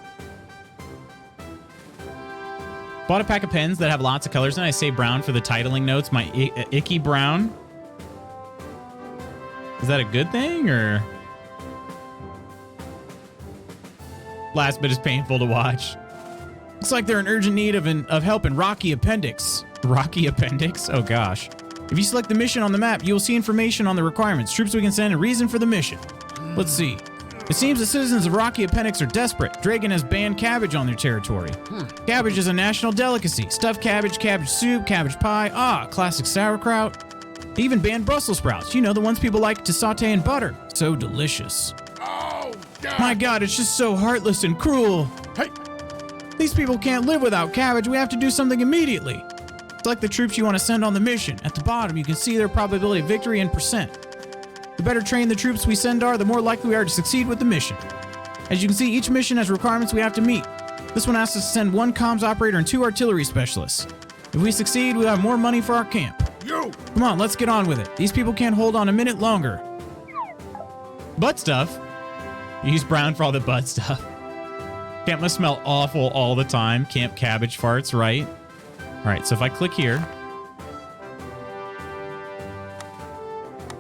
Bought a pack of pens that have lots of colors, and I say brown for the titling notes. My icky brown. Is that a good thing, or... Last bit is painful to watch. Looks like they're in urgent need of help in Rocky Appendix. Rocky Appendix? Oh, gosh. If you select the mission on the map, you will see information on the requirements, troops we can send, and reason for the mission. Let's see. It seems the citizens of Rocky Appendix are desperate. Dragon has banned cabbage on their territory. Cabbage is a national delicacy. Stuffed cabbage, cabbage soup, cabbage pie. Ah, classic sauerkraut. They even banned Brussels sprouts. You know, the ones people like to saute in butter. So delicious. Oh, God. My God, it's just so heartless and cruel. Hey. These people can't live without cabbage. We have to do something immediately. Select the troops you want to send on the mission. At the bottom, you can see their probability of victory in percent. The better trained the troops we send are, the more likely we are to succeed with the mission. As you can see, each mission has requirements we have to meet. This one asks us to send 1 comms operator and 2 artillery specialists. If we succeed, we'll have more money for our camp. You. Come on, let's get on with it. These people can't hold on a minute longer. Butt stuff? Use brown for all the butt stuff. Camp must smell awful all the time. Camp cabbage farts, right? All right, so if I click here.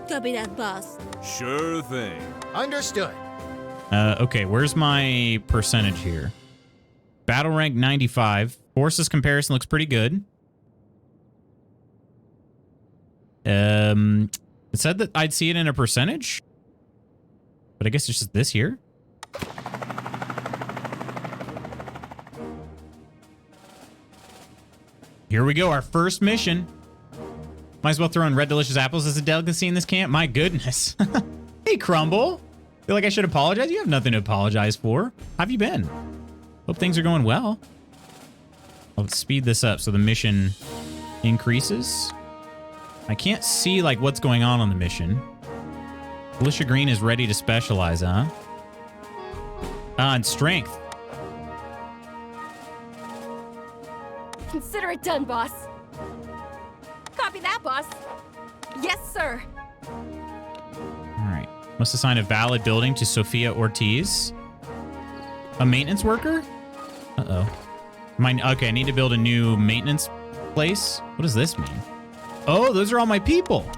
Copy that, boss. Sure thing. Understood. Okay, where's my percentage here? Battle rank 95. Forces comparison looks pretty good. It said that I'd see it in a percentage, but I guess it's just this here. Here we go, our first mission. Might as well throw in red delicious apples as a delicacy in this camp. My goodness. Hey, Crumble. Feel like I should apologize? You have nothing to apologize for. How have you been? Hope things are going well. I'll speed this up so the mission increases. I can't see like what's going on the mission. Alicia Green is ready to specialize, huh? And strength. Consider it done, boss. Copy that, boss. Yes, sir. All right. Must assign a valid building to Sophia Ortiz. A maintenance worker? Uh-oh. Okay, I need to build a new maintenance place. What does this mean? Oh, those are all my people.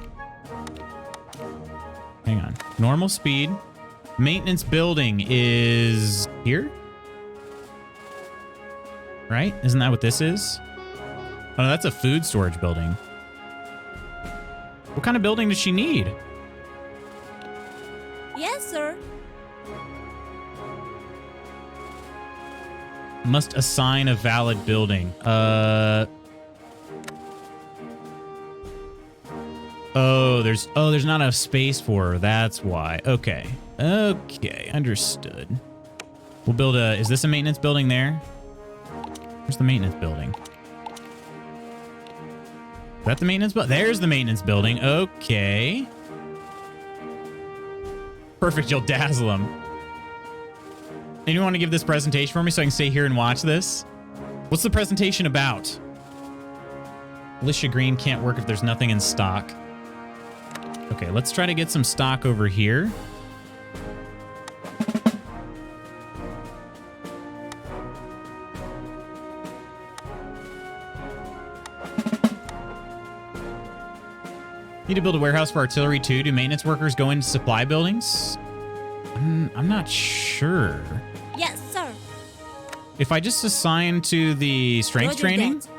Hang on. Normal speed. Maintenance building is here? Right? Isn't that what this is? Oh, that's a food storage building. What kind of building does she need? Yes, sir. Must assign a valid building. Oh, there's not enough space for her. That's why. Okay. Okay, understood. We'll build a... Is this a maintenance building there? Where's the maintenance building? Is that the maintenance building? There's the maintenance building. Okay. Perfect, you'll dazzle them. Anyone want to give this presentation for me so I can stay here and watch this? What's the presentation about? Alicia Green can't work if there's nothing in stock. Okay, let's try to get some stock over here. Need to build a warehouse for artillery too. Do maintenance workers go into supply buildings? I'm not sure. Yes, sir. If I just assign to the strength Roger training? that.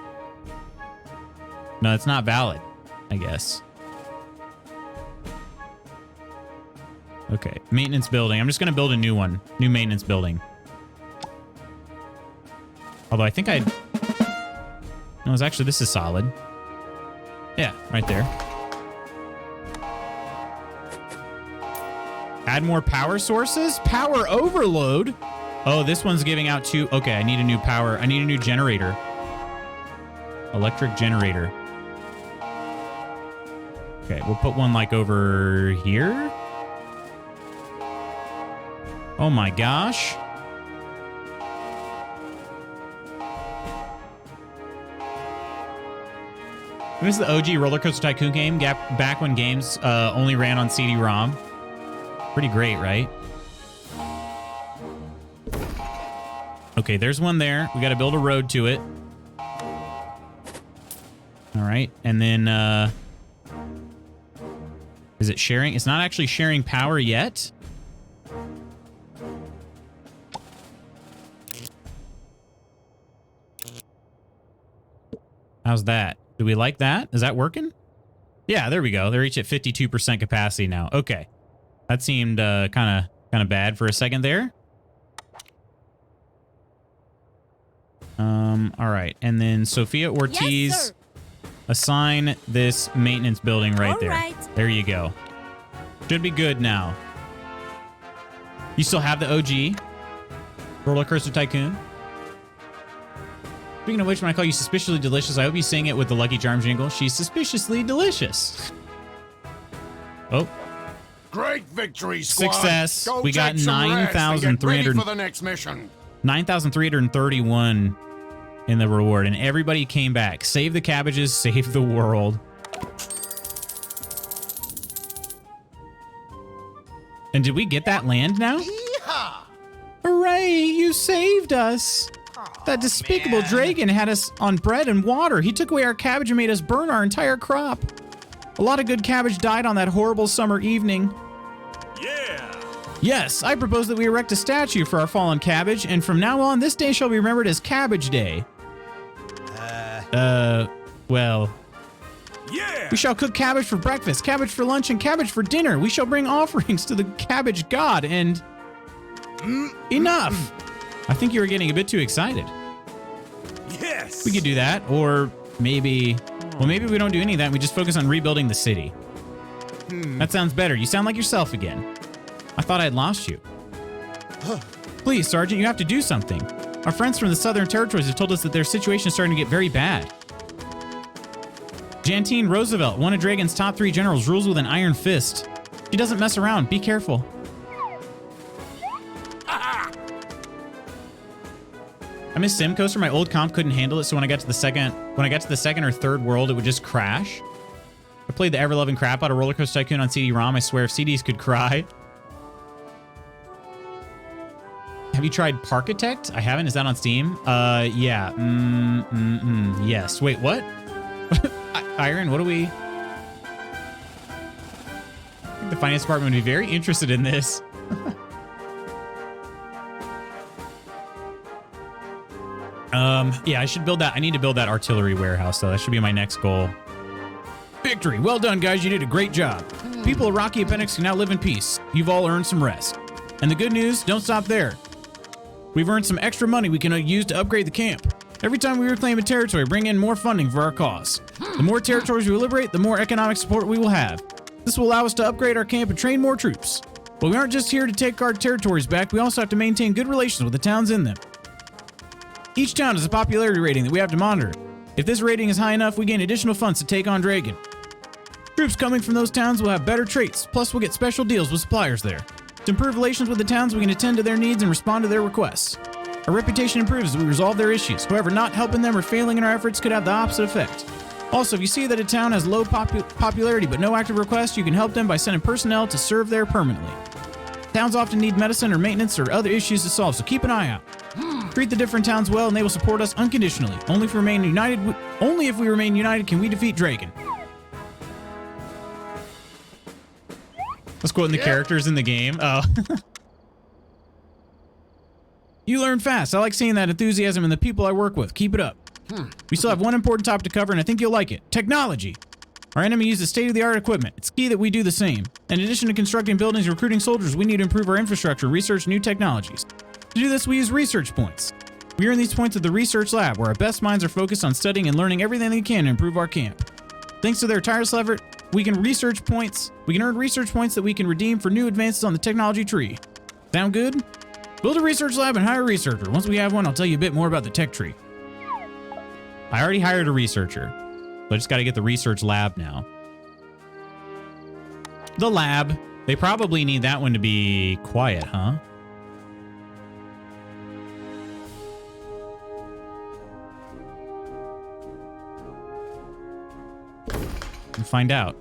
No, it's not valid, I guess. Okay, maintenance building. I'm just going to build a new one. New maintenance building. Although I think I... No, it's actually, this is solid. Yeah, right there. Add more power sources? Power overload? Oh, this one's giving out two. Okay, I need a new power. I need a new generator. Electric generator. Okay, we'll put one like over here. Oh my gosh. This is the OG Roller Coaster Tycoon game, back when games only ran on CD-ROM. Pretty great, right? Okay, there's one there. We got to build a road to it. All right, and then is it sharing? It's not actually sharing power yet. How's that? Do we like that? Is that working? Yeah, there we go. They're each at 52% capacity now. Okay. That seemed kind of bad for a second there. All right. And then Sophia Ortiz, Yes, sir. assign this maintenance building right All there. right. There you go. Should be good now. You still have the OG Roller Coaster Tycoon? Speaking of which, when I call you suspiciously delicious, I hope you sing it with the Lucky Charms jingle. She's suspiciously delicious. Oh. Great victory, squad. Success. Go We got take some rest and get 9,300 ready for the next mission. 9,331 in the reward, and everybody came back. Save the cabbages, save the world. And did we get that land now? Yeehaw! Hooray, you saved us. That despicable dragon had us on bread and water. He took away our cabbage and made us burn our entire crop. A lot of good cabbage died on that horrible summer evening. Yeah! Yes, I propose that we erect a statue for our fallen cabbage, and from now on, this day shall be remembered as Cabbage Day. Well... Yeah! We shall cook cabbage for breakfast, cabbage for lunch, and cabbage for dinner. We shall bring offerings to the cabbage god, and... Enough! I think you were getting a bit too excited. Yes! We could do that, or maybe... Well, maybe we don't do any of that and we just focus on rebuilding the city. That sounds better. You sound like yourself again. I thought I'd lost you. Please, Sergeant, you have to do something. Our friends from the Southern Territories have told us that their situation is starting to get very bad. Jantine Roosevelt, one of Dragon's top 3 generals, rules with an iron fist. She doesn't mess around. Be careful. I miss Sim Coaster. My old comp couldn't handle it, so when I got to the second or third world, it would just crash. I played the ever-loving crap out of Roller Coaster Tycoon on CD-ROM. I swear, if CDs could cry. Have you tried Parkitect? I haven't. Is that on Steam? Yeah. Yes. Wait, what? Iron, what do we... I think the finance department would be very interested in this. Yeah, I should build that. I need to build that artillery warehouse, though. That should be my next goal. Victory. Well done, guys. You did a great job. People of Rocky Appendix can now live in peace. You've all earned some rest. And the good news, don't stop there. We've earned some extra money we can use to upgrade the camp. Every time we reclaim a territory, bring in more funding for our cause. The more territories we liberate, the more economic support we will have. This will allow us to upgrade our camp and train more troops. But we aren't just here to take our territories back. We also have to maintain good relations with the towns in them. Each town has a popularity rating that we have to monitor. If this rating is high enough, we gain additional funds to take on Dragon. Troops coming from those towns will have better traits, plus we'll get special deals with suppliers there. To improve relations with the towns, we can attend to their needs and respond to their requests. Our reputation improves as we resolve their issues. However, not helping them or failing in our efforts could have the opposite effect. Also, if you see that a town has low popularity but no active requests, you can help them by sending personnel to serve there permanently. Towns often need medicine or maintenance or other issues to solve, so keep an eye out. Treat the different towns well and they will support us unconditionally. Only if we remain united can we defeat Dragon. Let's quote the characters in the game. Oh. You learn fast. I like seeing that enthusiasm in the people I work with. Keep it up. We still have one important topic to cover, and I think you'll like it. Technology. Our enemy uses state-of-the-art equipment. It's key that we do the same. In addition to constructing buildings and recruiting soldiers, we need to improve our infrastructure and research new technologies. To do this, we use research points. We earn these points at the research lab, where our best minds are focused on studying and learning everything they can to improve our camp. Thanks to their tireless effort, we can earn research points that we can redeem for new advances on the technology tree. Sound good? Build a research lab and hire a researcher. Once we have one, I'll tell you a bit more about the tech tree. I already hired a researcher, so I just got to get the research lab now. The lab. They probably need that one to be quiet, huh? We'll find out.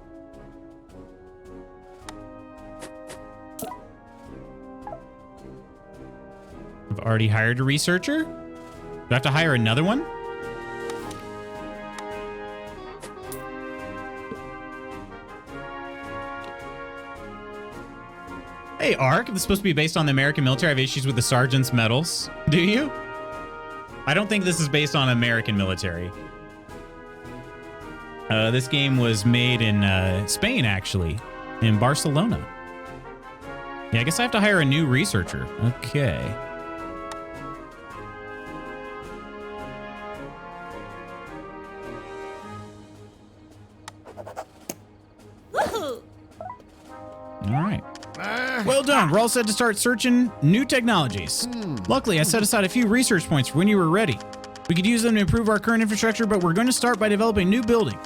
I've already hired a researcher. Do I have to hire another one? Hey, Ark, this is supposed to be based on the American military. I have issues with the sergeant's medals. Do you? I don't think this is based on American military. This game was made in Spain, actually, in Barcelona. Yeah, I guess I have to hire a new researcher. Okay. Woohoo! All right. Well done. We're all set to start searching new technologies. Luckily, I set aside a few research points for when you were ready. We could use them to improve our current infrastructure, but we're going to start by developing a new building.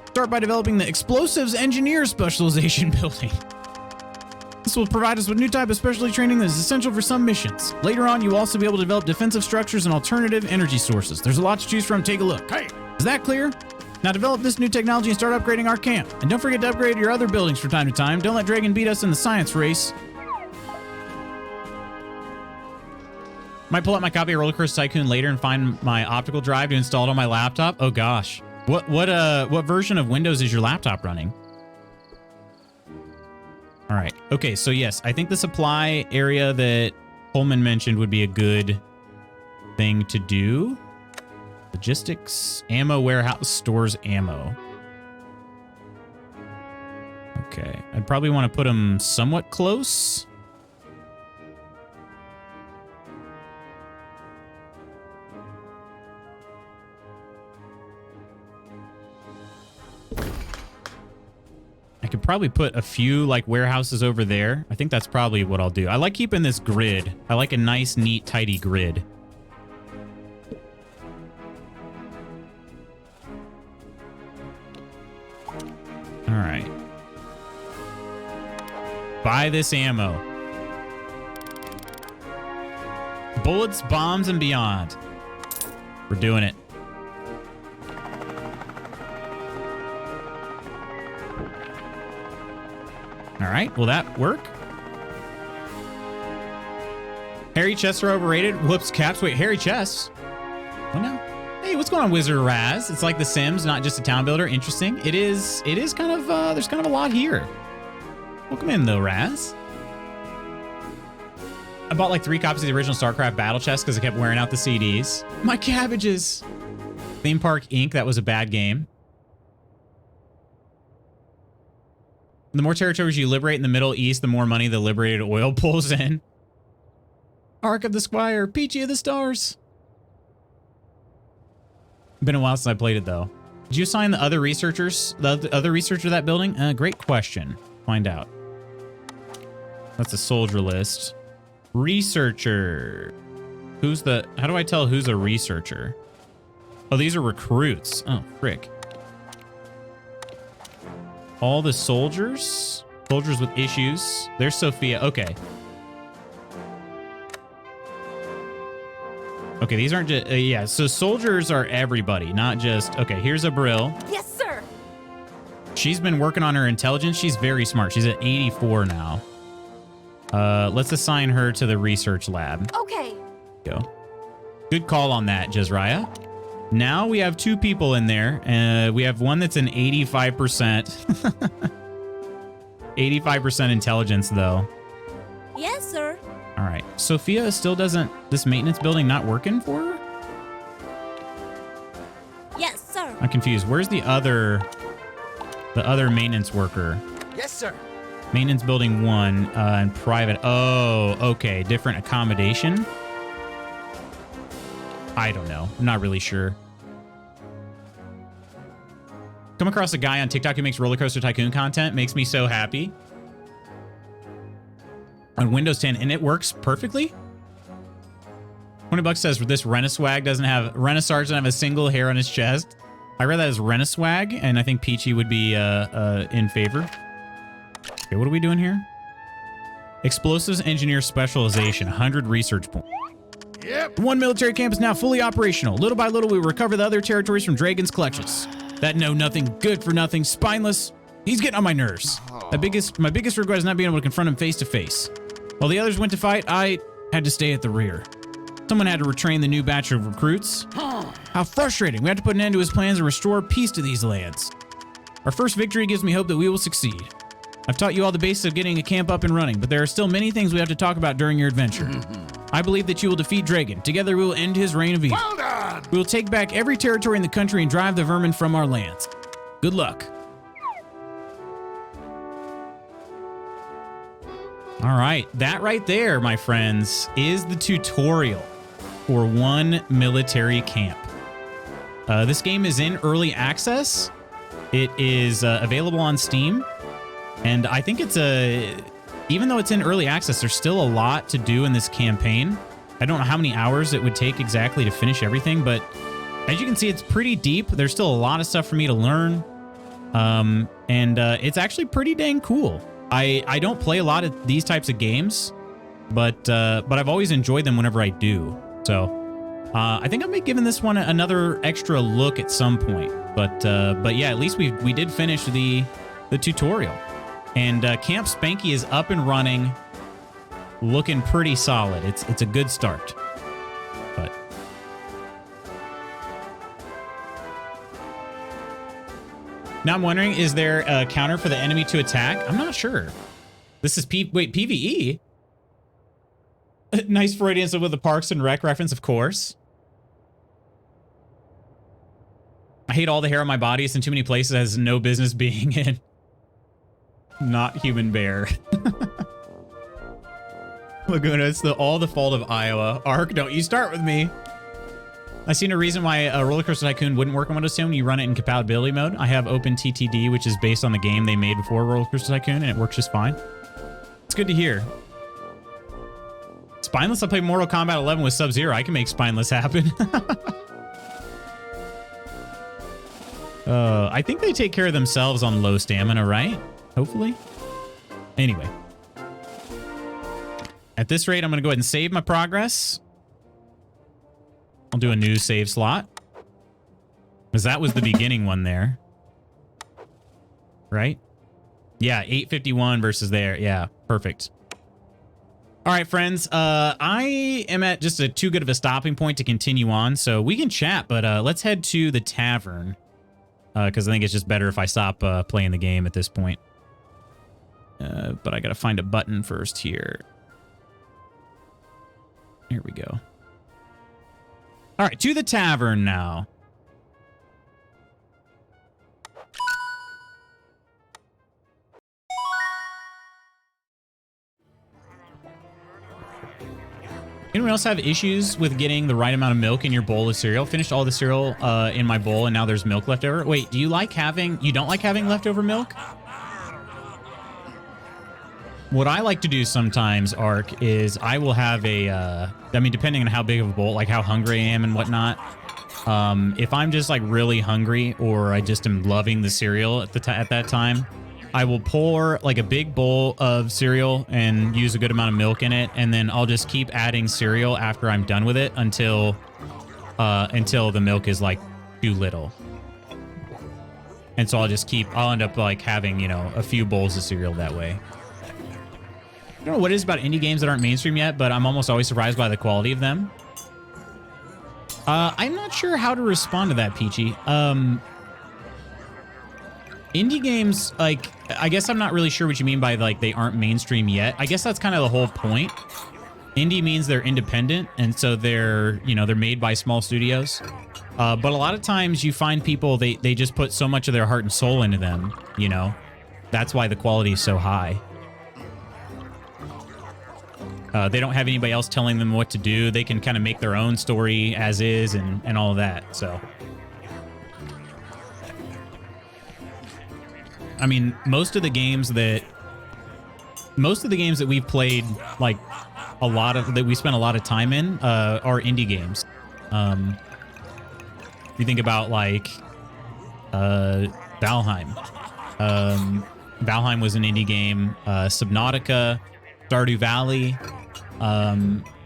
Start by developing the Explosives Engineer Specialization Building. This will provide us with a new type of specialty training that is essential for some missions. Later on, you will also be able to develop defensive structures and alternative energy sources. There's a lot to choose from. Take a look. Hey. Is that clear? Now develop this new technology and start upgrading our camp. And don't forget to upgrade your other buildings from time to time. Don't let Dragon beat us in the science race. Might pull out my copy of Roller Coaster Tycoon later and find my optical drive to install it on my laptop. Oh gosh. What version of Windows is your laptop running? All right. Okay, so yes, I think the supply area that Pullman mentioned would be a good thing to do. Logistics, ammo warehouse, stores ammo. Okay, I'd probably want to put them somewhat close. I could probably put a few like warehouses over there. I think that's probably what I'll do. I like keeping this grid. I like a nice, neat, tidy grid. All right. Buy this ammo. Bullets, bombs, and beyond. We're doing it. All right, will that work? Hairy chests are overrated. Whoops, caps. Wait, hairy chests? What now? Hey, what's going on, Wizard Raz? It's like The Sims, not just a town builder. Interesting. It is kind of, there's kind of a lot here. Welcome in, though, Raz. I bought like 3 copies of the original StarCraft Battle Chest because I kept wearing out the CDs. My cabbages. Theme Park Inc., that was a bad game. The more territories you liberate in the Middle East, the more money the liberated oil pulls in. Ark of the Squire, Peachy of the Stars. Been a while since I played it, though. Did you assign the other researchers, the other researcher to that building? Great question. Find out. That's a soldier list. Researcher. How do I tell who's a researcher? Oh, these are recruits. Oh, frick. All the soldiers with issues. There's Sophia. Okay. Okay, these aren't just... yeah, so soldiers are everybody, not just... Okay, here's a Brill. Yes, sir. She's been working on her intelligence. She's very smart. She's at 84 now. Let's assign her to the research lab. Okay. Go. Good call on that, Jezraya. Now we have 2 people in there. We have one that's an 85%. 85% intelligence, though. Yes, sir. All right. Sophia still doesn't... This maintenance building not working for her? Yes, sir. I'm confused. Where's the other maintenance worker? Yes, sir. Maintenance building 1 and private. Oh, okay. Different accommodation. I don't know. I'm not really sure. Come across a guy on TikTok who makes Roller Coaster Tycoon content. Makes me so happy. On Windows 10, and it works perfectly. $20 says this Reniswag doesn't have... Renisar doesn't have a single hair on his chest. I read that as Reniswag, and I think Peachy would be in favor. Okay, what are we doing here? Explosives Engineer Specialization, 100 research points. Yep. 1 military camp is now fully operational. Little by little, we recover the other territories from Dragon's clutches. That know-nothing, good-for-nothing, spineless, he's getting on my nerves. My biggest regret is not being able to confront him face-to-face. While the others went to fight, I had to stay at the rear. Someone had to retrain the new batch of recruits. How frustrating. We have to put an end to his plans and restore peace to these lands. Our first victory gives me hope that we will succeed. I've taught you all the basics of getting a camp up and running, but there are still many things we have to talk about during your adventure. I believe that you will defeat Dragon. Together we will end his reign of evil. Well done. We will take back every territory in the country and drive the vermin from our lands. Good luck. All right, that right there, my friends, is the tutorial for 1 military camp. This game is in early access. It is available on Steam. And I think it's even though it's in early access, there's still a lot to do in this campaign. I don't know how many hours it would take exactly to finish everything, but as you can see, it's pretty deep. There's still a lot of stuff for me to learn. And it's actually pretty dang cool. I don't play a lot of these types of games, but I've always enjoyed them whenever I do. So I think I may be giving this one another extra look at some point. But yeah, at least we did finish the tutorial. And Camp Spanky is up and running, looking pretty solid. It's a good start. But now I'm wondering, is there a counter for the enemy to attack? I'm not sure. This is PvE? Nice Freudian with the Parks and Rec reference, of course. I hate all the hair on my body. It's in too many places it has no business being in. Not human bear. Laguna, it's all the fault of Iowa. Ark, don't you start with me. I see no reason why Roller Coaster Tycoon wouldn't work on Windows 10 when you run it in compatibility mode. I have OpenTTD, which is based on the game they made before Roller Coaster Tycoon, and it works just fine. It's good to hear. Spineless, I played Mortal Kombat 11 with Sub-Zero. I can make Spineless happen. I think they take care of themselves on low stamina, right? Hopefully. Anyway. At this rate, I'm going to go ahead and save my progress. I'll do a new save slot. Because that was the beginning one there. Right? Yeah, 851 versus there. Yeah, perfect. All right, friends. I am at just too good of a stopping point to continue on. So we can chat, but let's head to the tavern. Because I think it's just better if I stop playing the game at this point. But I got to find a button first here. Here we go. All right, to the tavern now. Anyone else have issues with getting the right amount of milk in your bowl of cereal? Finished all the cereal in my bowl and now there's milk left over. Wait, do you like having... You don't like having leftover milk? What I like to do sometimes, Ark, is I will have a... I mean, depending on how big of a bowl, like how hungry I am and whatnot. If I'm just like really hungry or I just am loving the cereal at that time, I will pour like a big bowl of cereal and use a good amount of milk in it, and then I'll just keep adding cereal after I'm done with it until the milk is like too little. And so I'll end up like having, you know, a few bowls of cereal that way. I don't know what it is about indie games that aren't mainstream yet, but I'm almost always surprised by the quality of them. I'm not sure how to respond to that, Peachy. Indie games, like, I guess I'm not really sure what you mean by, like, they aren't mainstream yet. I guess that's kind of the whole point. Indie means they're independent, and so they're, you know, they're made by small studios. But a lot of times you find people, they just put so much of their heart and soul into them, you know? That's why the quality is so high. They don't have anybody else telling them what to do. They can kind of make their own story as is and all of that, so... I mean, most of the games that we've played, like that we spent a lot of time in, are indie games. You think about like Valheim. Valheim was an indie game. Subnautica, Stardew Valley.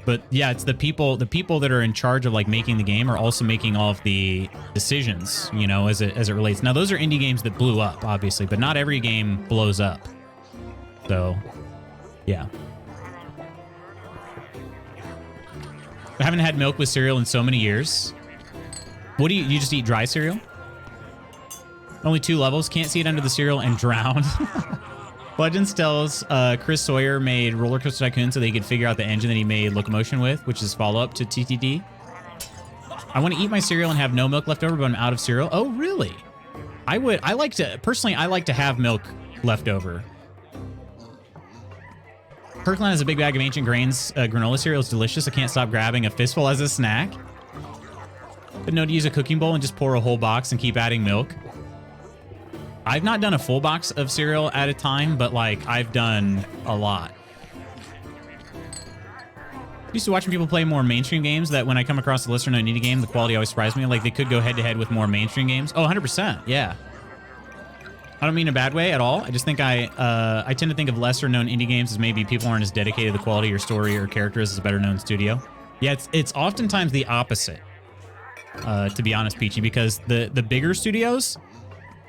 But yeah, it's the people that are in charge of like making the game are also making all of the decisions, you know, as it relates. Now those are indie games that blew up, obviously, but not every game blows up. So, yeah. I haven't had milk with cereal in so many years. What do you just eat dry cereal? Only 2 levels. Can't see it under the cereal and drown. Legends tells Chris Sawyer made Roller Coaster Tycoon so they could figure out the engine that he made Locomotion with, which is follow-up to TTD. I want to eat my cereal and have no milk left over, but I'm out of cereal. Oh, really? I like to have milk left over. Kirkland has a big bag of Ancient Grains granola cereal. It's delicious. I can't stop grabbing a fistful as a snack. But no, to use a cooking bowl and just pour a whole box and keep adding milk. I've not done a full box of cereal at a time, but like I've done a lot. I'm used to watching people play more mainstream games that when I come across a listener on an indie game, the quality always surprises me. Like they could go head to head with more mainstream games. Oh, 100%. Yeah. I don't mean in a bad way at all. I just think I tend to think of lesser known indie games as maybe people aren't as dedicated to the quality or story or characters as a better known studio. Yeah, it's oftentimes the opposite, to be honest, Peachy, because the bigger studios,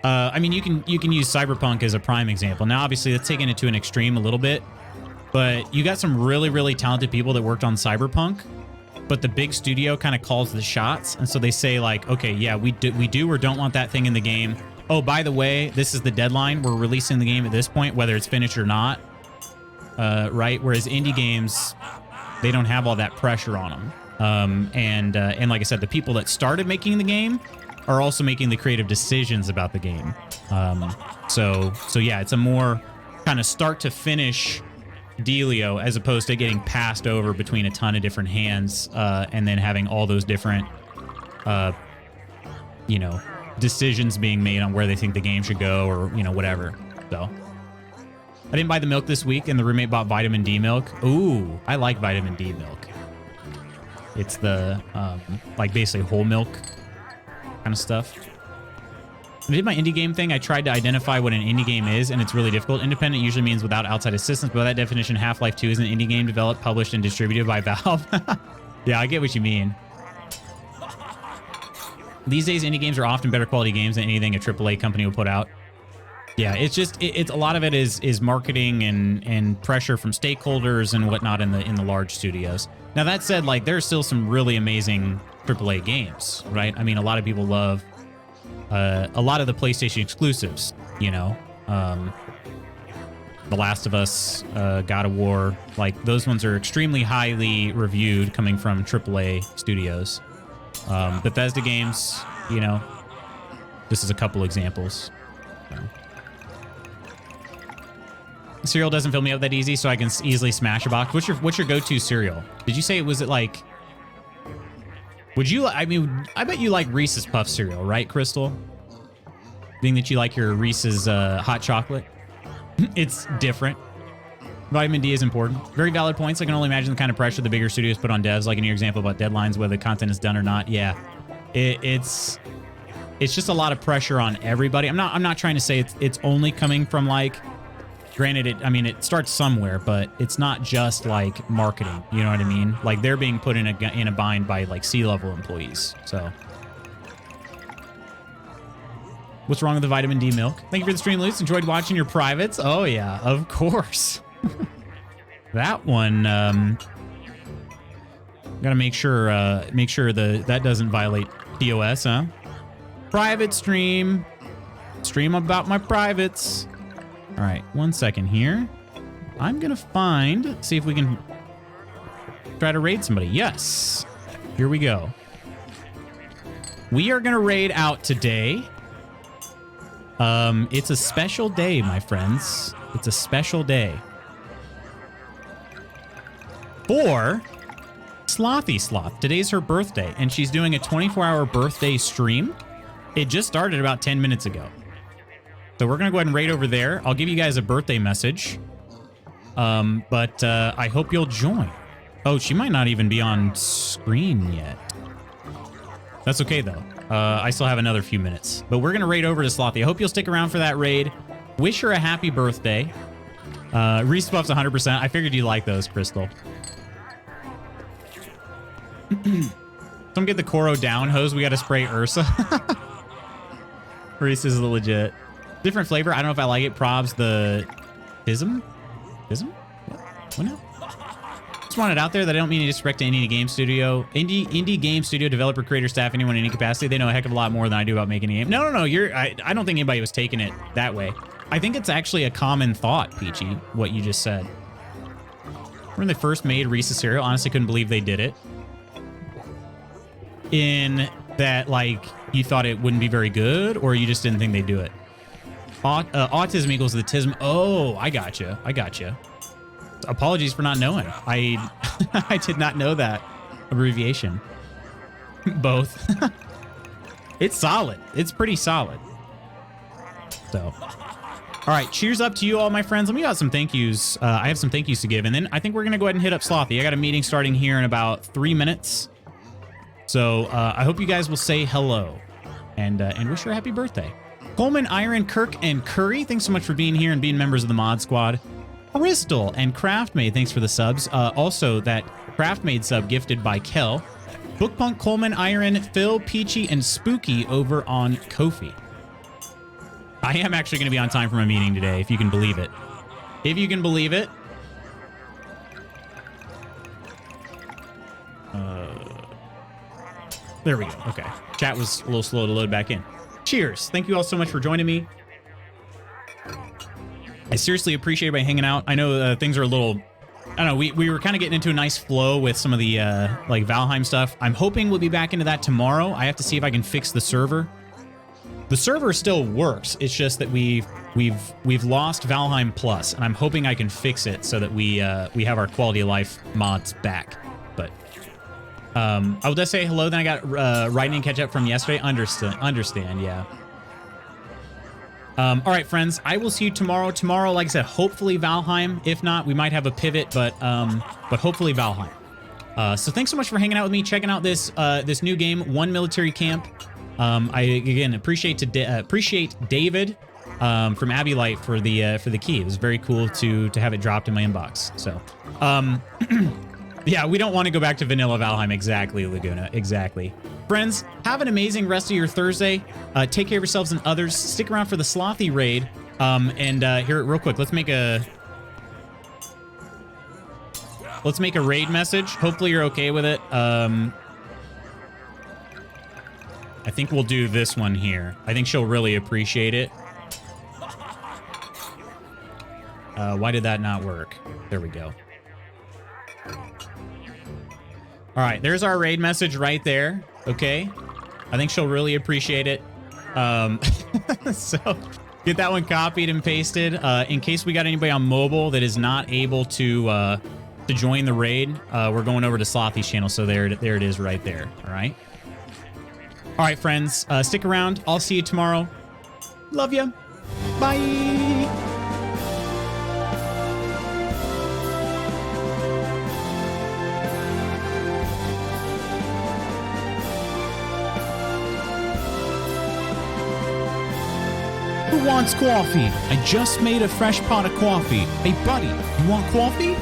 I mean, you can use Cyberpunk as a prime example. Now, obviously, that's taken it to an extreme a little bit, but you got some really, really talented people that worked on Cyberpunk, but the big studio kind of calls the shots, and so they say like, okay, yeah, we do or don't want that thing in the game. Oh, by the way, this is the deadline. We're releasing the game at this point, whether it's finished or not, right? Whereas indie games, they don't have all that pressure on them. And like I said, the people that started making the game are also making the creative decisions about the game. So yeah, it's a more kind of start to finish dealio as opposed to getting passed over between a ton of different hands and then having all those different, you know, decisions being made on where they think the game should go or, you know, whatever. So I didn't buy the milk this week and the roommate bought vitamin D milk. Ooh, I like vitamin D milk. It's the, like basically whole milk kind of stuff. When I did my indie game thing, I tried to identify what an indie game is, and it's really difficult. Independent usually means without outside assistance, but by that definition, Half-Life 2 is an indie game developed, published, and distributed by Valve. Yeah, I get what you mean. These days, indie games are often better quality games than anything a AAA company will put out. Yeah, it's just, it's a lot of it is marketing and pressure from stakeholders and whatnot in the large studios. Now, that said, like, there's still some really amazing AAA games, right? I mean, a lot of people love a lot of the PlayStation exclusives, you know, The Last of Us, God of War, like those ones are extremely highly reviewed coming from AAA studios. Bethesda games, you know, this is a couple examples. Cereal doesn't fill me up that easy, so I can easily smash a box. What's your go-to cereal? Did you say was it like? Would you? I mean, I bet you like Reese's Puff cereal, right, Crystal? Being that you like your Reese's hot chocolate, it's different. Vitamin D is important. Very valid points. I can only imagine the kind of pressure the bigger studios put on devs, like in your example about deadlines, whether the content is done or not. Yeah, it's it's just a lot of pressure on everybody. I'm not trying to say it's only coming from like, granted, it starts somewhere, but it's not just like marketing. You know what I mean? Like they're being put in a bind by like C-level employees. So, what's wrong with the vitamin D milk? Thank you for the stream, Luce. Enjoyed watching your privates. Oh yeah, of course. That one, gotta make sure that doesn't violate TOS, huh? Private stream about my privates. All right, 1 second here. I'm gonna see if we can try to raid somebody. Yes, here we go. We are gonna raid out today. It's a special day, my friends. It's a special day for Slothy Sloth. Today's her birthday, and she's doing a 24-hour birthday stream. It just started about 10 minutes ago. So we're going to go ahead and raid over there. I'll give you guys a birthday message. But I hope you'll join. Oh, she might not even be on screen yet. That's okay, though. I still have another few minutes. But we're going to raid over to Slothy. I hope you'll stick around for that raid. Wish her a happy birthday. Reese buffs 100%. I figured you like those, Crystal. Don't get the Koro down hose. We got to spray Ursa. Reese is legit. Different flavor. I don't know if I like it. Probs the Tism? Tism? What now? Just want it out there that I don't mean to disrespect to indie game studio. Indie game studio developer, creator, staff, anyone in any capacity. They know a heck of a lot more than I do about making a game. No. I don't think anybody was taking it that way. I think it's actually a common thought, Peachy, what you just said. When they first made Reese's cereal, honestly couldn't believe they did it. In that, like, you thought it wouldn't be very good, or you just didn't think they'd do it. Autism equals the TISM. Oh, I gotcha. Apologies for not knowing. I did not know that abbreviation. Both. It's solid. It's pretty solid. So, all right. Cheers up to you all, my friends. Let me got some thank yous. I have some thank yous to give, and then I think we're gonna go ahead and hit up Slothy. I got a meeting starting here in about 3 minutes. So I hope you guys will say hello and wish her a happy birthday. Coleman, Iron, Kirk, and Curry, thanks so much for being here and being members of the mod squad. Crystal and Craftmade, thanks for the subs. Also, that Craftmade sub gifted by Kel. Bookpunk, Coleman, Iron, Phil, Peachy, and Spooky over on Ko-fi. I am actually going to be on time for my meeting today, if you can believe it. If you can believe it. There we go. Okay. Chat was a little slow to load back in. Cheers. Thank you all so much for joining me. I seriously appreciate everybody hanging out. I know things are a little... I don't know. We were kind of getting into a nice flow with some of the like Valheim stuff. I'm hoping we'll be back into that tomorrow. I have to see if I can fix the server. The server still works. It's just that we've lost Valheim Plus, and I'm hoping I can fix it so that we have our quality of life mods back. But I will just say hello. Then I got writing and catch up from yesterday. Understand, yeah. All right, friends. I will see you tomorrow. Tomorrow, like I said, hopefully Valheim. If not, we might have a pivot, but hopefully Valheim. So thanks so much for hanging out with me, checking out this new game, One Military Camp. I again appreciate David from Abylight for the key. It was very cool to have it dropped in my inbox. So, yeah, we don't want to go back to vanilla Valheim. Exactly, Laguna. Exactly. Friends, have an amazing rest of your Thursday. Take care of yourselves and others. Stick around for the Slothy raid. And here, real quick, let's make a raid message. Hopefully you're okay with it. I think we'll do this one here. I think she'll really appreciate it. Why did that not work? There we go. All right, there's our raid message right there. Okay, I think she'll really appreciate it. So get that one copied and pasted. In case we got anybody on mobile that is not able to join the raid, we're going over to Slothy's channel. So there it is right there. All right. All right, friends, stick around. I'll see you tomorrow. Love you. Bye. Who wants coffee? I just made a fresh pot of coffee. Hey, buddy, you want coffee?